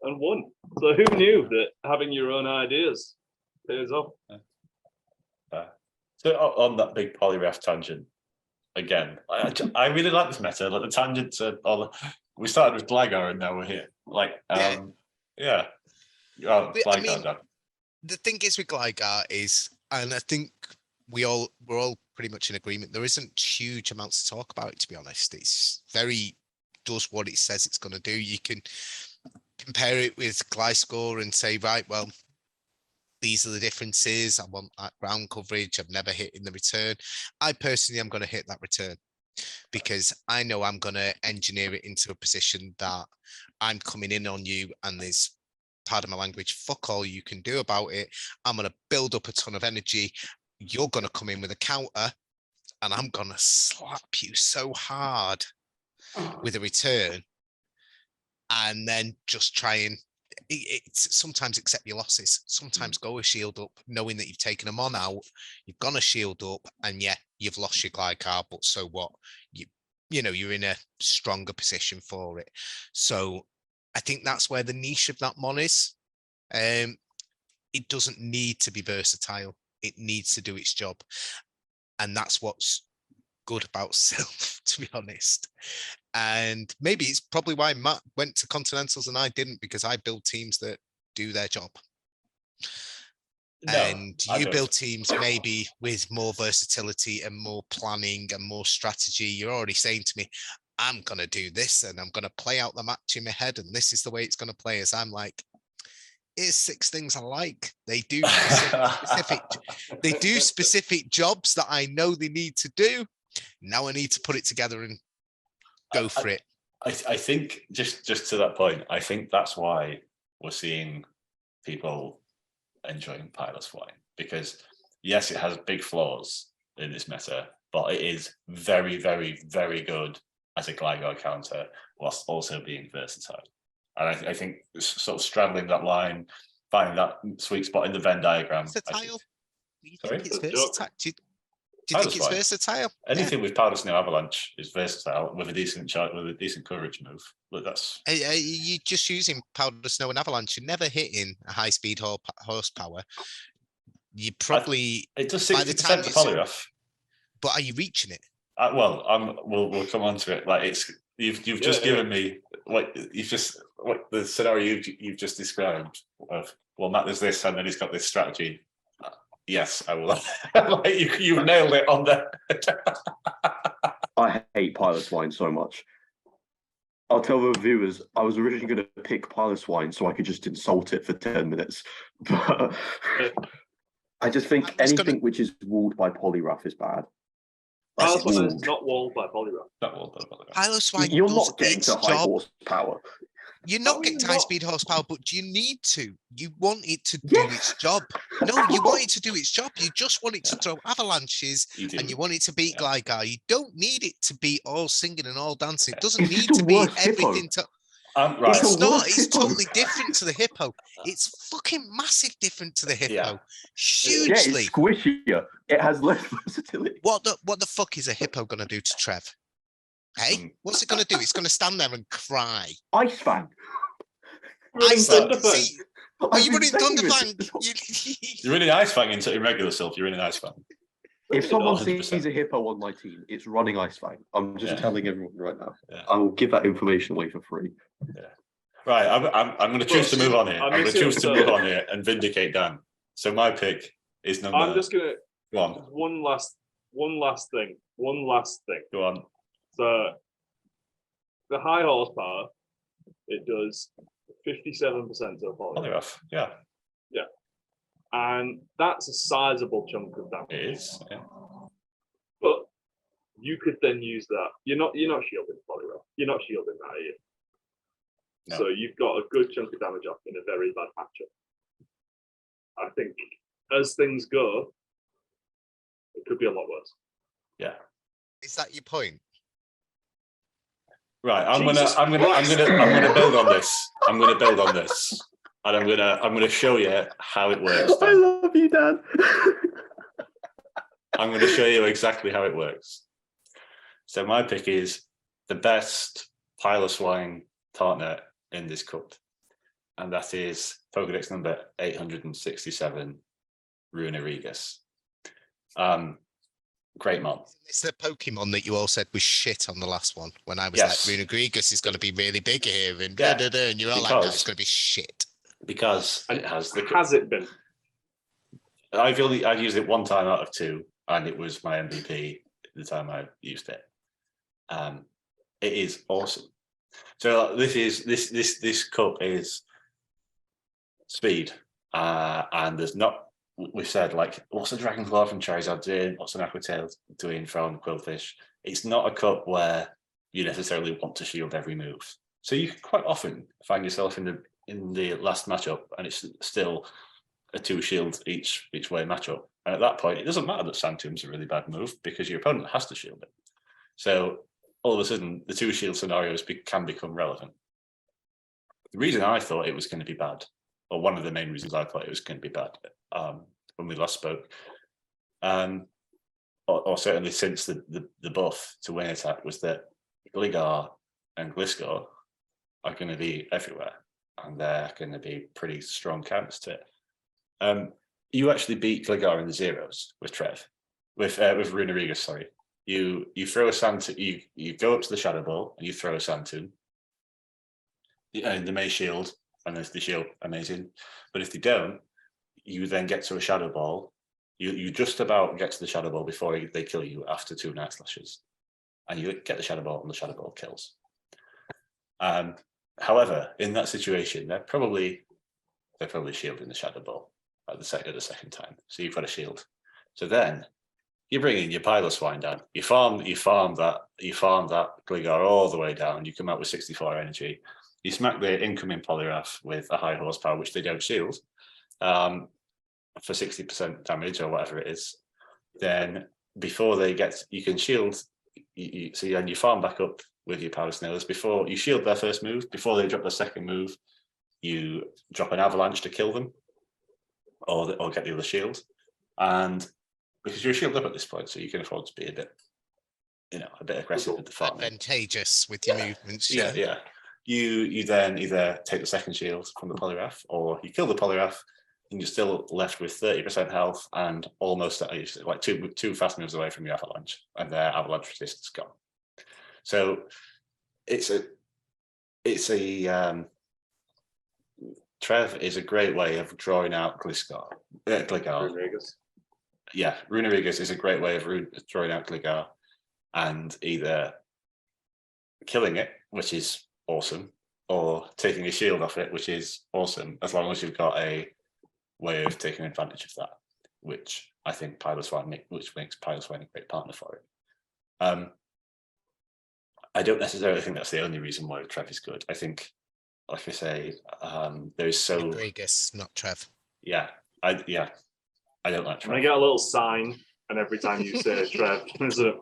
and won. So who knew that having your own ideas pays off? So on that big Polygraph tangent, again, I really like this meta. Like the tangents are all. We started with Gligar and now we're here. Like, yeah. Oh, Gligar, the thing is with Gligar is, and I think we're all pretty much in agreement, there isn't huge amounts to talk about it, to be honest. It's does what it says it's going to do. You can compare it with Gliscor and say, right, well, these are the differences. I want that ground coverage. I've never hit in the return. I personally am going to hit that return because I know I'm going to engineer it into a position that I'm coming in on you and there's, pardon my language, fuck all you can do about it. I'm going to build up a ton of energy. You're going to come in with a counter and I'm going to slap you so hard with a return and then just try and it's sometimes accept your losses. Sometimes go a shield up, knowing that you've taken them on out. You've gone a shield up, and yeah, you've lost your Gligar, but so what? You know you're in a stronger position for it. So I think that's where the niche of that mon is. It doesn't need to be versatile. It needs to do its job, and that's what's good about Sylph, to be honest. And maybe it's probably why Matt went to Continentals and I didn't, because I build teams that do their job. And you build teams maybe with more versatility and more planning and more strategy. You're already saying to me, I'm going to do this and I'm going to play out the match in my head and this is the way it's going to play. As I'm like, here's 6 things I like. They do specific jobs that I know they need to do. Now I need to put it together and go for it. I think just to that point, I think that's why we're seeing people enjoying Pilot's Flying, because yes, it has big flaws in this meta, but it is very, very, very good as a Gligar counter whilst also being versatile. And I think sort of straddling that line, finding that sweet spot in the Venn diagram. Versatile? Sorry? It's versatile. Do Do you think it's versatile? Anything with Powder Snow Avalanche is versatile with a decent coverage move. Look, that's you're just using Powder Snow and Avalanche. You're never hitting a high speed horsepower. You probably it does by the time 60% to Polygraph. But are you reaching it? We'll come on to it. Like you've just given me the scenario you've just described of, well, Matt does this and then he's got this strategy. Yes, I will. Like you've nailed it on there. I hate Pilotwine so much. I'll tell the viewers, I was originally going to pick Pilotwine so I could just insult it for 10 minutes. But I just think anything which is walled by Polygraph is bad. Pilotwine is not walled by Polygraph. Not walled by Polygraph. Pilotwine You're not getting to high horsepower. You're not getting high speed horsepower, but do you need to? You want it to do its job. No, you want it to do its job. You just want it to throw avalanches and you want it to beat Gligar. You don't need it to be all singing and all dancing. It doesn't need to be everything to. Right. It's not. It's totally different to the Hippo. It's fucking massive different to the Hippo. Yeah. Hugely. Yeah, it's squishier. It has less versatility. What the fuck is a Hippo gonna do to Trev? Hey, what's it gonna do? It's gonna stand there and cry. Ice Fang. Ice Fang. See, Are you running Thunderfang? You're running Ice Fang in regular self. You're running Ice Fang. If someone sees a Hippo on my team, it's running Ice Fang. I'm just telling everyone right now. Yeah. I will give that information away for free. Yeah. Right. I'm going to choose to move on here. I'm going to choose to move on here and vindicate Dan. So my pick is number. I'm just going to go on. One last thing. Go on. So the high horsepower, it does 57% of Polygraph. Yeah. Yeah. And that's a sizable chunk of damage. It is. Yeah. But you could then use that. You're not shielding Polygraph. You're not shielding that, are you? No. So you've got a good chunk of damage off in a very bad matchup. I think as things go, it could be a lot worse. Yeah. Is that your point? Right. I'm gonna build on this. I'm gonna build on this. And I'm gonna show you how it works. Dan. I love you, Dan. I'm gonna show you exactly how it works. So my pick is the best Piloswine partner in this cup, and that is Pokedex number 867, Runerigus. Great mon. It's the Pokemon that you all said was shit on the last one when I was like, Runerigus is going to be really big here, and and you're all like, no, it's going to be shit. Because it has the. Has it been? I've used it one time out of two, and it was my MVP the time I used it. It is awesome. So this cup is speed, and there's not. We've said like, what's the Dragonclaw from Charizard doing? What's an Aquatail doing from Quillfish? It's not a cup where you necessarily want to shield every move. So you can quite often find yourself in the last matchup, and it's still a 2 shield each way matchup. And at that point, it doesn't matter that Sandtomb's a really bad move because your opponent has to shield it. So all of a sudden, the 2 shield scenarios can become relevant. The reason I thought it was going to be bad, or one of the main reasons I thought it was going to be bad when we last spoke, or certainly since the buff to Wing Attack, was that Gligar and Gliscor are going to be everywhere, and they're going to be pretty strong counters to it. You actually beat Gligar in the zeros with Trev, with Runerigus, sorry. You throw a Sandtoon, you go up to the Shadow Ball and you throw a Sandtoon. And they may shield, and if they shield, amazing. But if they don't, you then get to a Shadow Ball. You just about get to the Shadow Ball before they kill you after 2 Night Slashes. And you get the Shadow Ball and the Shadow Ball kills. However, in that situation, they're probably shielding the Shadow Ball at the second time. So you've got a shield. So then you bring in your Piloswine down. You farm that Gligar all the way down. You come out with 64 energy. You smack the incoming Poliwrath with a high horsepower, which they don't shield, for 60% damage or whatever it is. Then before they get, you can shield. So then you farm back up with your Power Snailers. Before you shield their first move, before they drop their second move, you drop an Avalanche to kill them, or get the other shield. And because you're shield up at this point, so you can afford to be a bit aggressive with the farming. Advantageous with your movements. Yeah. You then either take the second shield from the Polyrath, or you kill the Polyrath, and you're still left with 30% health and almost like two fast moves away from your avalanche, and their avalanche resistance gone. So it's a Trev is a great way of drawing out Gligar. Yeah, Runerigus is a great way of drawing out Gligar and either killing it, which is awesome, or taking a shield off it, which is awesome, as long as you've got a way of taking advantage of that, which I think which makes Piloswine a great partner for it. I don't necessarily think that's the only reason why Trev is good. I think, like I say, there's so Rodriguez, not Trev. Yeah, I don't like Trev. And I get a little sign, and every time you say Trev, there's a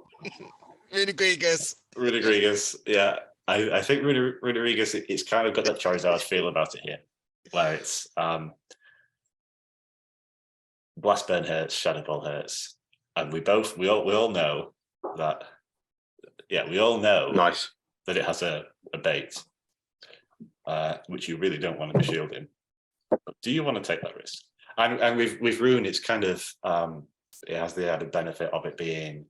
Rodriguez. Yeah. I think Rodriguez, it's kind of got that Charizard feel about it here, where it's Blast Burn hurts, Shadow Ball hurts, and we all know that. Yeah, we all know that it has a bait, which you really don't want to be shielding. But do you want to take that risk? And with Rune, it's kind of it has the added benefit of it being,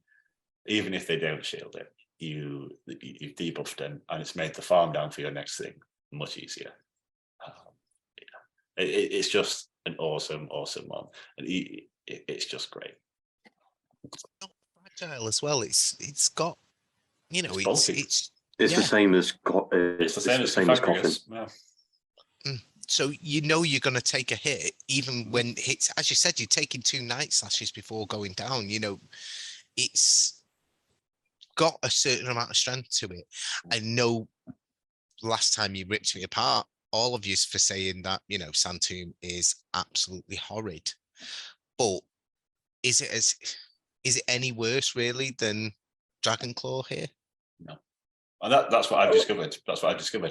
even if they don't shield it, you've debuffed them, and it's made the farm down for your next thing much easier. It's just an awesome one, and it's just great. It's not fragile as well. It's got, it's the same as it's the same as Coffin. Yeah. So you're going to take a hit, even when it hits. As you said, you're taking 2 Night Slashes before going down. It's got a certain amount of strength to it. I know last time you ripped me apart, all of you, for saying that, Santomb is absolutely horrid. But is it any worse really than Dragonclaw here? No. And that's what I've discovered.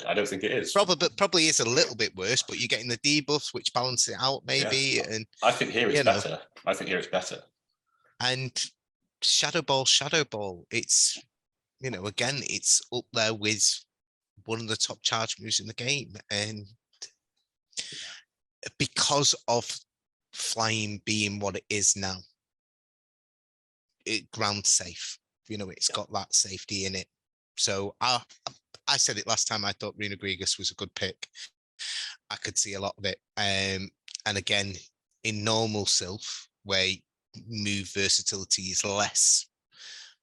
I don't think it is. Probably is a little bit worse, but you're getting the debuffs, which balance it out maybe. Yeah. And I think here it's better. I think here it's better. And Shadow Ball. It's, again, it's up there with one of the top charge moves in the game. And because of flying being what it is now, it ground safe. It's got that safety in it. So I said it last time, I thought Runerigus was a good pick. I could see a lot of it. And again, in normal Sylph, where move versatility is less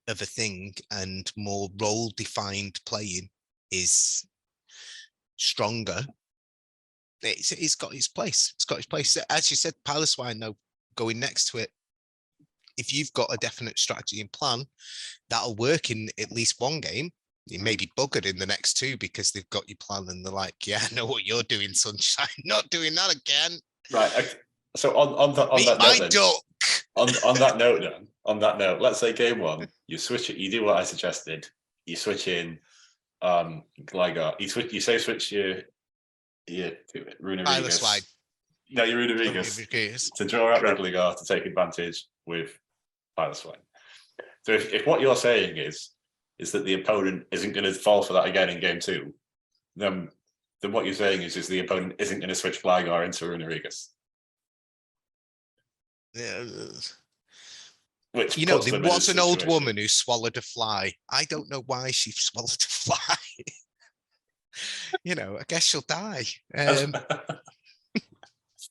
of a thing and more role defined playing is stronger, it's got its place. As you said, Piloswine, though, going next to it, if you've got a definite strategy and plan, that'll work in at least one game. You may be buggered in the next 2 because they've got your plan and they're like, yeah, I know what you're doing, Sunshine. Not doing that again. Right. Okay. So on that note, let's say game 1, you switch it. You do what I suggested. You switch in Gligar. You switch your Runerigus. No, your Runerigus to draw out the Gligar to take advantage with Piloswine. So if what you're saying is that the opponent isn't going to fall for that again in game 2, then what you're saying is the opponent isn't going to switch Gligar into Runerigus. Yeah. Which there was an old woman who swallowed a fly. I don't know why she swallowed a fly. I guess she'll die.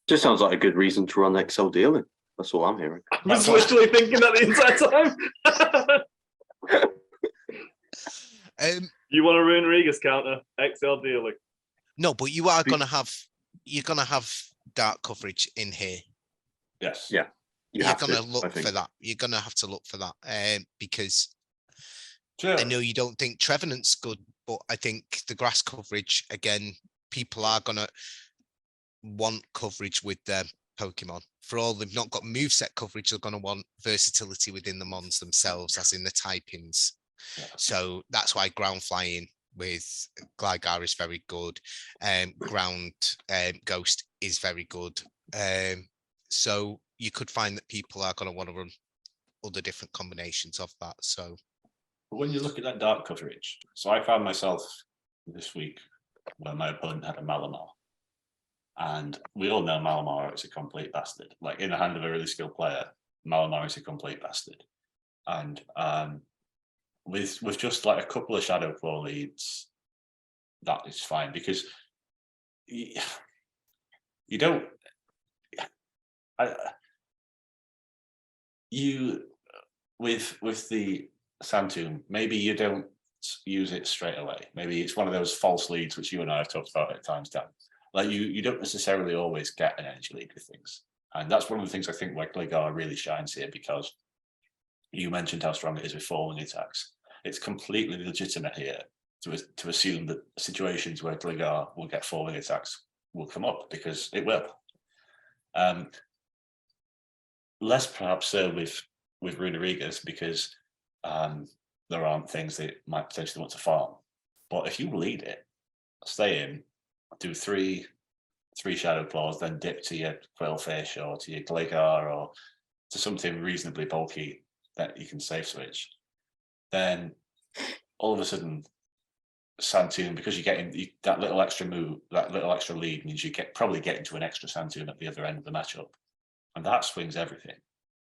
Just sounds like a good reason to run XL dealing. That's all I'm hearing. I was literally thinking that the entire time. You want a Runerigus counter, XL dealing. No, but you're gonna have dark coverage in here. Yes. Yeah. You're gonna look for that. You're gonna have to look for that. Because I know you don't think Trevenant's good, but I think the grass coverage, again, people are gonna want coverage with their Pokemon. For all they've not got moveset coverage, they're gonna want versatility within the mons themselves, as in the typings. Yeah. So that's why ground flying with Gligar is very good. Ground Ghost is very good. So you could find that people are going to want to run other different combinations of that. So But when you look at that dark coverage, so I found myself this week where my opponent had a Malamar. And we all know Malamar is a complete bastard. Like in the hand of a really skilled player, Malamar is a complete bastard. And with just like a couple of Shadow Claw leads, that is fine because you don't. With the Santum, maybe you don't use it straight away. Maybe it's one of those false leads which you and I have talked about at times, Dan. Like you don't necessarily always get an energy lead with things, and that's one of the things I think like Gligar really shines here because you mentioned how strong it is with falling attacks. It's completely legitimate here to assume that situations where Gligar will get falling attacks will come up because it will. Less perhaps so with Runerigas because there aren't things that might potentially want to farm. But if you lead it, stay in, do three Shadow Claws, then dip to your Quillfish or to your Gligar or to something reasonably bulky that you can safe switch, then all of a sudden Santoon, because you're getting that little extra move, that little extra lead means you probably get into an extra Santoon at the other end of the matchup. And that swings everything.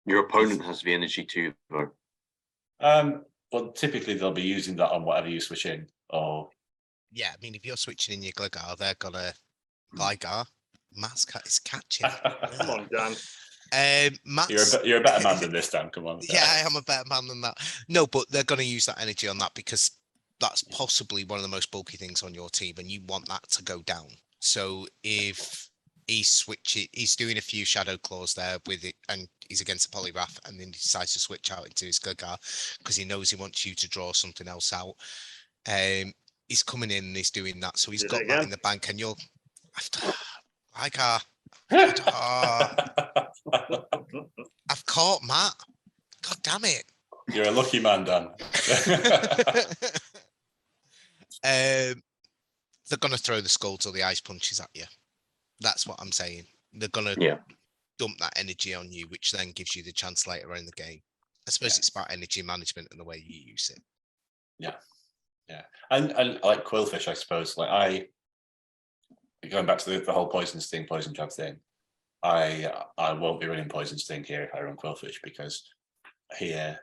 Your opponent has the energy too, though. Well, typically they'll be using that on whatever you switch in. Or yeah, I mean, if you're switching in your Gligar, they're gonna Gligar. Matt's is catching. Come on, Dan. Matt's, you're a better man than this, Dan. Come on. Yeah, I am a better man than that. No, but they're gonna use that energy on that because that's possibly one of the most bulky things on your team, and you want that to go down. So if he's doing a few Shadow Claws there with it, and he's against a Poliwrath, and then he decides to switch out into his Gligar because he knows he wants you to draw something else out. He's coming in and he's doing that, so he's got that in the bank, and you're Gligar. I've caught Matt. God damn it. You're a lucky man, Dan. They're going to throw the Scolds or the Ice Punches at you. That's what I'm saying. They're going to dump that energy on you, which then gives you the chance later in the game. I suppose it's about energy management and the way you use it. Yeah. And like Quillfish, I suppose, like going back to the whole Poison Sting, Poison Jab thing, I won't be running Poison Sting here if I run Quillfish because here,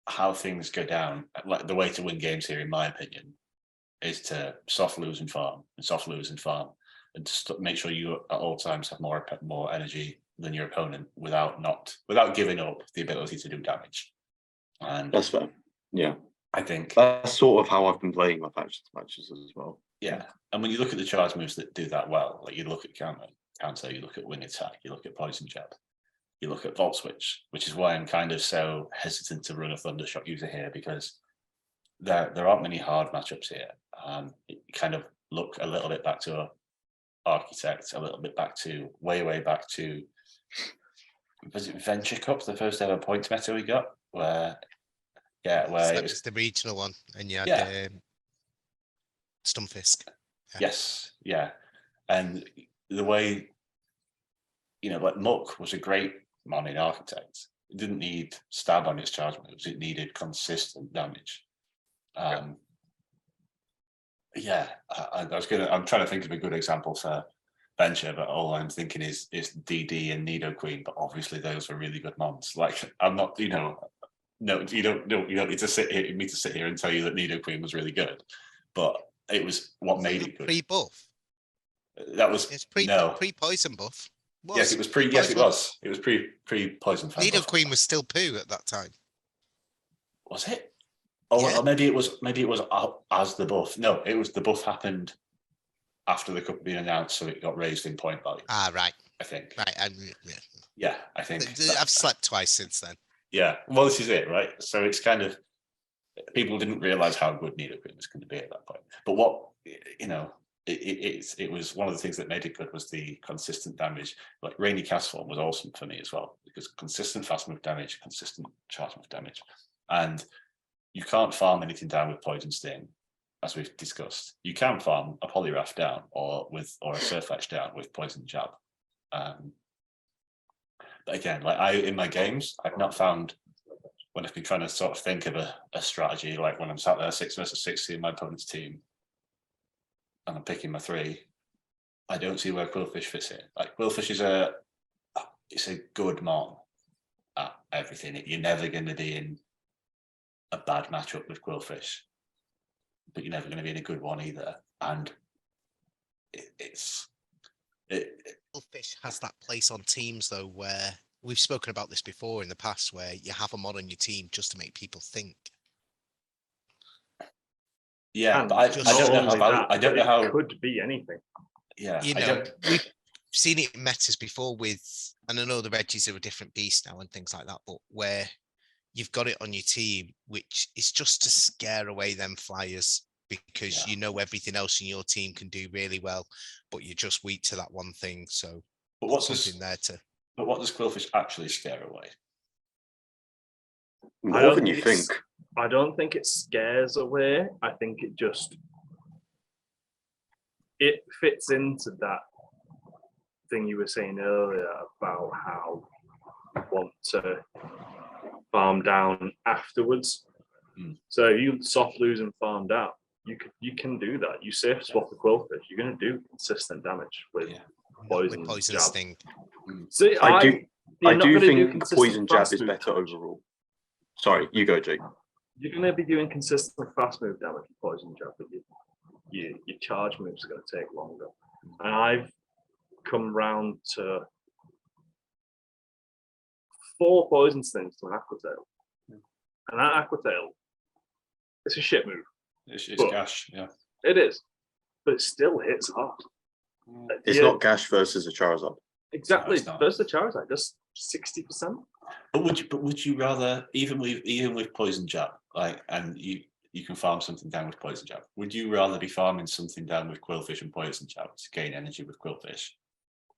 how things go down, like the way to win games here, in my opinion, is to soft lose and farm, and to make sure you at all times have more energy than your opponent without giving up the ability to do damage. And that's fair. Yeah, I think that's sort of how I've been playing my matches as well. Yeah, and when you look at the charge moves that do that well, like you look at counter, you look at wing attack, you look at poison jab, you look at volt switch, which is why I'm kind of so hesitant to run a Thundershock user here because there aren't many hard matchups here. You kind of look a little bit back to Architect, a little bit back to way back to, was it Venture Cup, the first ever points meta we got, where it was the regional one, and you had Stunfisk. Yes, and the way, like Muck was a great man in Architect. It didn't need stab on its charge moves; it needed consistent damage. I'm trying to think of a good example for Venture, but all I'm thinking is DD and Nidoqueen. But obviously, those were really good mons. Like I'm not, no, you don't need to sit here and tell you that Nidoqueen was really good, but it was what made it good. Pre-buff. That was pre-poison buff. Yes, it was pre. Yes, it was. It was pre-poison. Nidoqueen was still poo at that time. Was it? Oh, yeah. Or maybe it was as the buff. No, it was the buff happened after the cup had been announced, so it got raised in point value. Right. I think. Right. Yeah, I think. I've slept twice since then. Yeah. Well, this is it, right? So it's kind of people didn't realize how good Nidoqueen was going to be at that point. But what it was one of the things that made it good was the consistent damage. Like Rainy Cast Form was awesome for me as well because consistent fast move damage, consistent charge move damage, and you can't farm anything down with Poison Sting, as we've discussed. You can farm a Poliwrath down or a Surfetch down with Poison Jab. But again, like in my games, I've not found when I've been trying to sort of think of a strategy, like when I'm sat there 6 versus 6 in my opponent's team, and I'm picking my 3, I don't see where Quillfish fits in. Like Quillfish is it's a good mon at everything. You're never going to be in a bad matchup with Quillfish, but you're never going to be in a good one either. And Quillfish has that place on teams though, where we've spoken about this before in the past, where you have a mod on your team just to make people think. Yeah, And but I don't know how. I don't know how. It could be anything. Yeah, You know, we've seen it in metas before with, and I know the Reggies are a different beast now and things like that, but where you've got it on your team, which is just to scare away them flyers because you know everything else in your team can do really well, but you're just weak to that one thing. So, but what's something there to. But what does Quillfish actually scare away? More than you think. I don't think it scares away. I think it fits into that thing you were saying earlier about how you want to farm down afterwards. So if you soft lose and farm down, you can do that. You safe swap the Quillfish, you're going to do consistent damage with poison jab. Sting. See, I do think poison jab is better overall. Sorry, you go, Jake. You're going to be doing consistent fast move damage with poison jab, but your charge moves are going to take longer. And I've come round to 4 poison stings to an Aquatail. And that Aquatail, it's a shit move. It's gash, yeah. It is. But it still hits hard. It's not gash versus a Charizard. Exactly. Versus the Charizard, just 60%. But would you rather, even with poison jab, like, and you can farm something down with poison jab, would you rather be farming something down with Quillfish and poison jab to gain energy with Quillfish?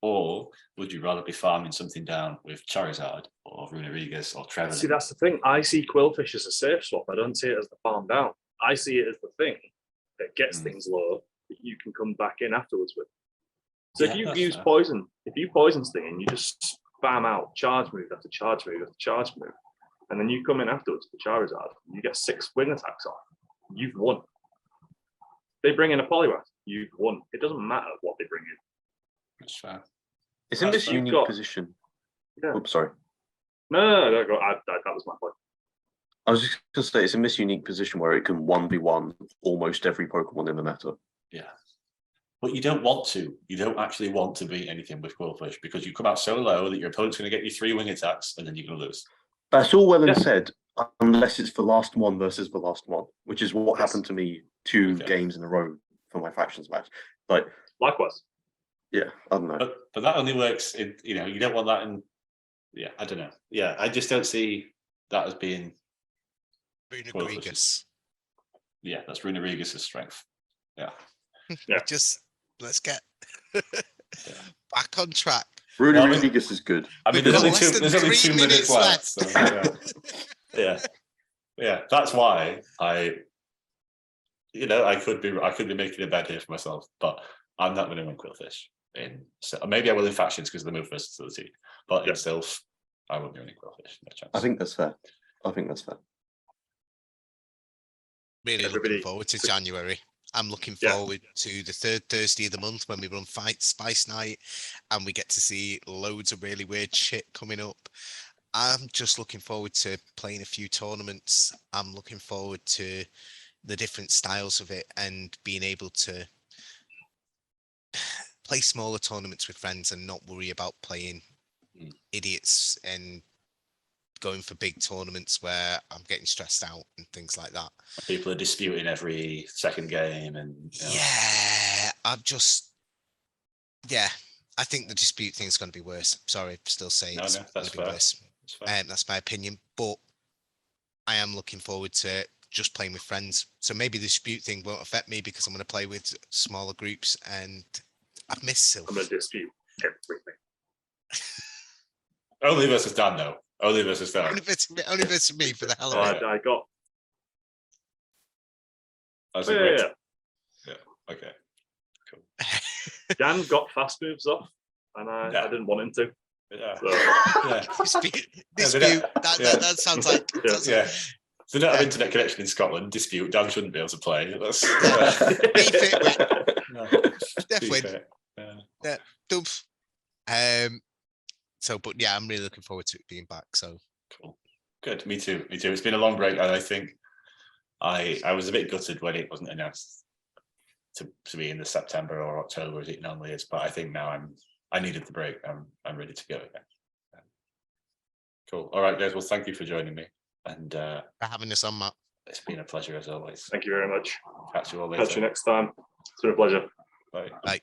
Or would you rather be farming something down with Charizard or Runerigus or Trevor? See, that's the thing. I see Quillfish as a safe swap. I don't see it as the farm down. I see it as the thing that gets things low that you can come back in afterwards with. So if you use poison, if you poison sting and you just spam out charge move after charge move after charge move, and then you come in afterwards for Charizard, you get 6 wing attacks off, you've won. They bring in a Poliwrath, you've won. It doesn't matter what they bring in. That's fair. It's in this unique position. Yeah. Oops, sorry. No, that was my point. I was just going to say, it's in this unique position where it can 1v1 almost every Pokemon in the meta. Yeah. But you don't want to. You don't actually want to beat anything with Quillfish because you come out so low that your opponent's going to get you 3 wing attacks and then you're going to lose. That's all well and said, unless it's the last one versus the last one, which is what happened to me 2 games in a row for my factions match. Like, likewise. Yeah, I don't know. But that only works in, you don't want that in, I don't know. Yeah, I just don't see that as being Runerigus. Yeah, that's Runerigus' strength. Yeah. Let's get back on track. Runerigus is good. I mean, there's only 2 minutes left. So, yeah. That's why I could be making a bet here for myself, but I'm not going to win Quillfish. Maybe I will in factions because of the move versatility, but in Sylph, I won't be winning Quillfish. No chance. I think that's fair. Really looking forward to January. I'm looking forward to the 3rd Thursday of the month when we run Spice Night and we get to see loads of really weird shit coming up. I'm just looking forward to playing a few tournaments. I'm looking forward to the different styles of it and being able to play smaller tournaments with friends and not worry about playing idiots and going for big tournaments where I'm getting stressed out and things like that. People are disputing every second game and I think the dispute thing is going to be worse. Sorry, still saying it's going to be worse. That's my opinion, but I am looking forward to just playing with friends. So maybe the dispute thing won't affect me because I'm going to play with smaller groups and I've missed Sylph. I'm going to dispute everything. Only versus Dan, though. Only versus Dan. Only versus me for the hell of it. I got. Yeah. Okay. Cool. Dan got fast moves off, and I didn't want him to. Yeah. So, Yeah. Dispute. That sounds like. Yeah. If they don't have internet connection in Scotland, dispute. Dan shouldn't be able to play. That's Beef it with. definitely. Definitely. Yeah. Dub. So, but yeah, I'm really looking forward to it being back. So cool. Good. Me too. It's been a long break, and I think I was a bit gutted when it wasn't announced to be in the September or October as it normally is. But I think now I needed the break. I'm ready to go again. Cool. All right, guys. Well, thank you for joining me, and for having us on, Matt. It's been a pleasure as always. thank you very much. Catch you all later. Catch you next time. It's been a pleasure. Bye. Bye.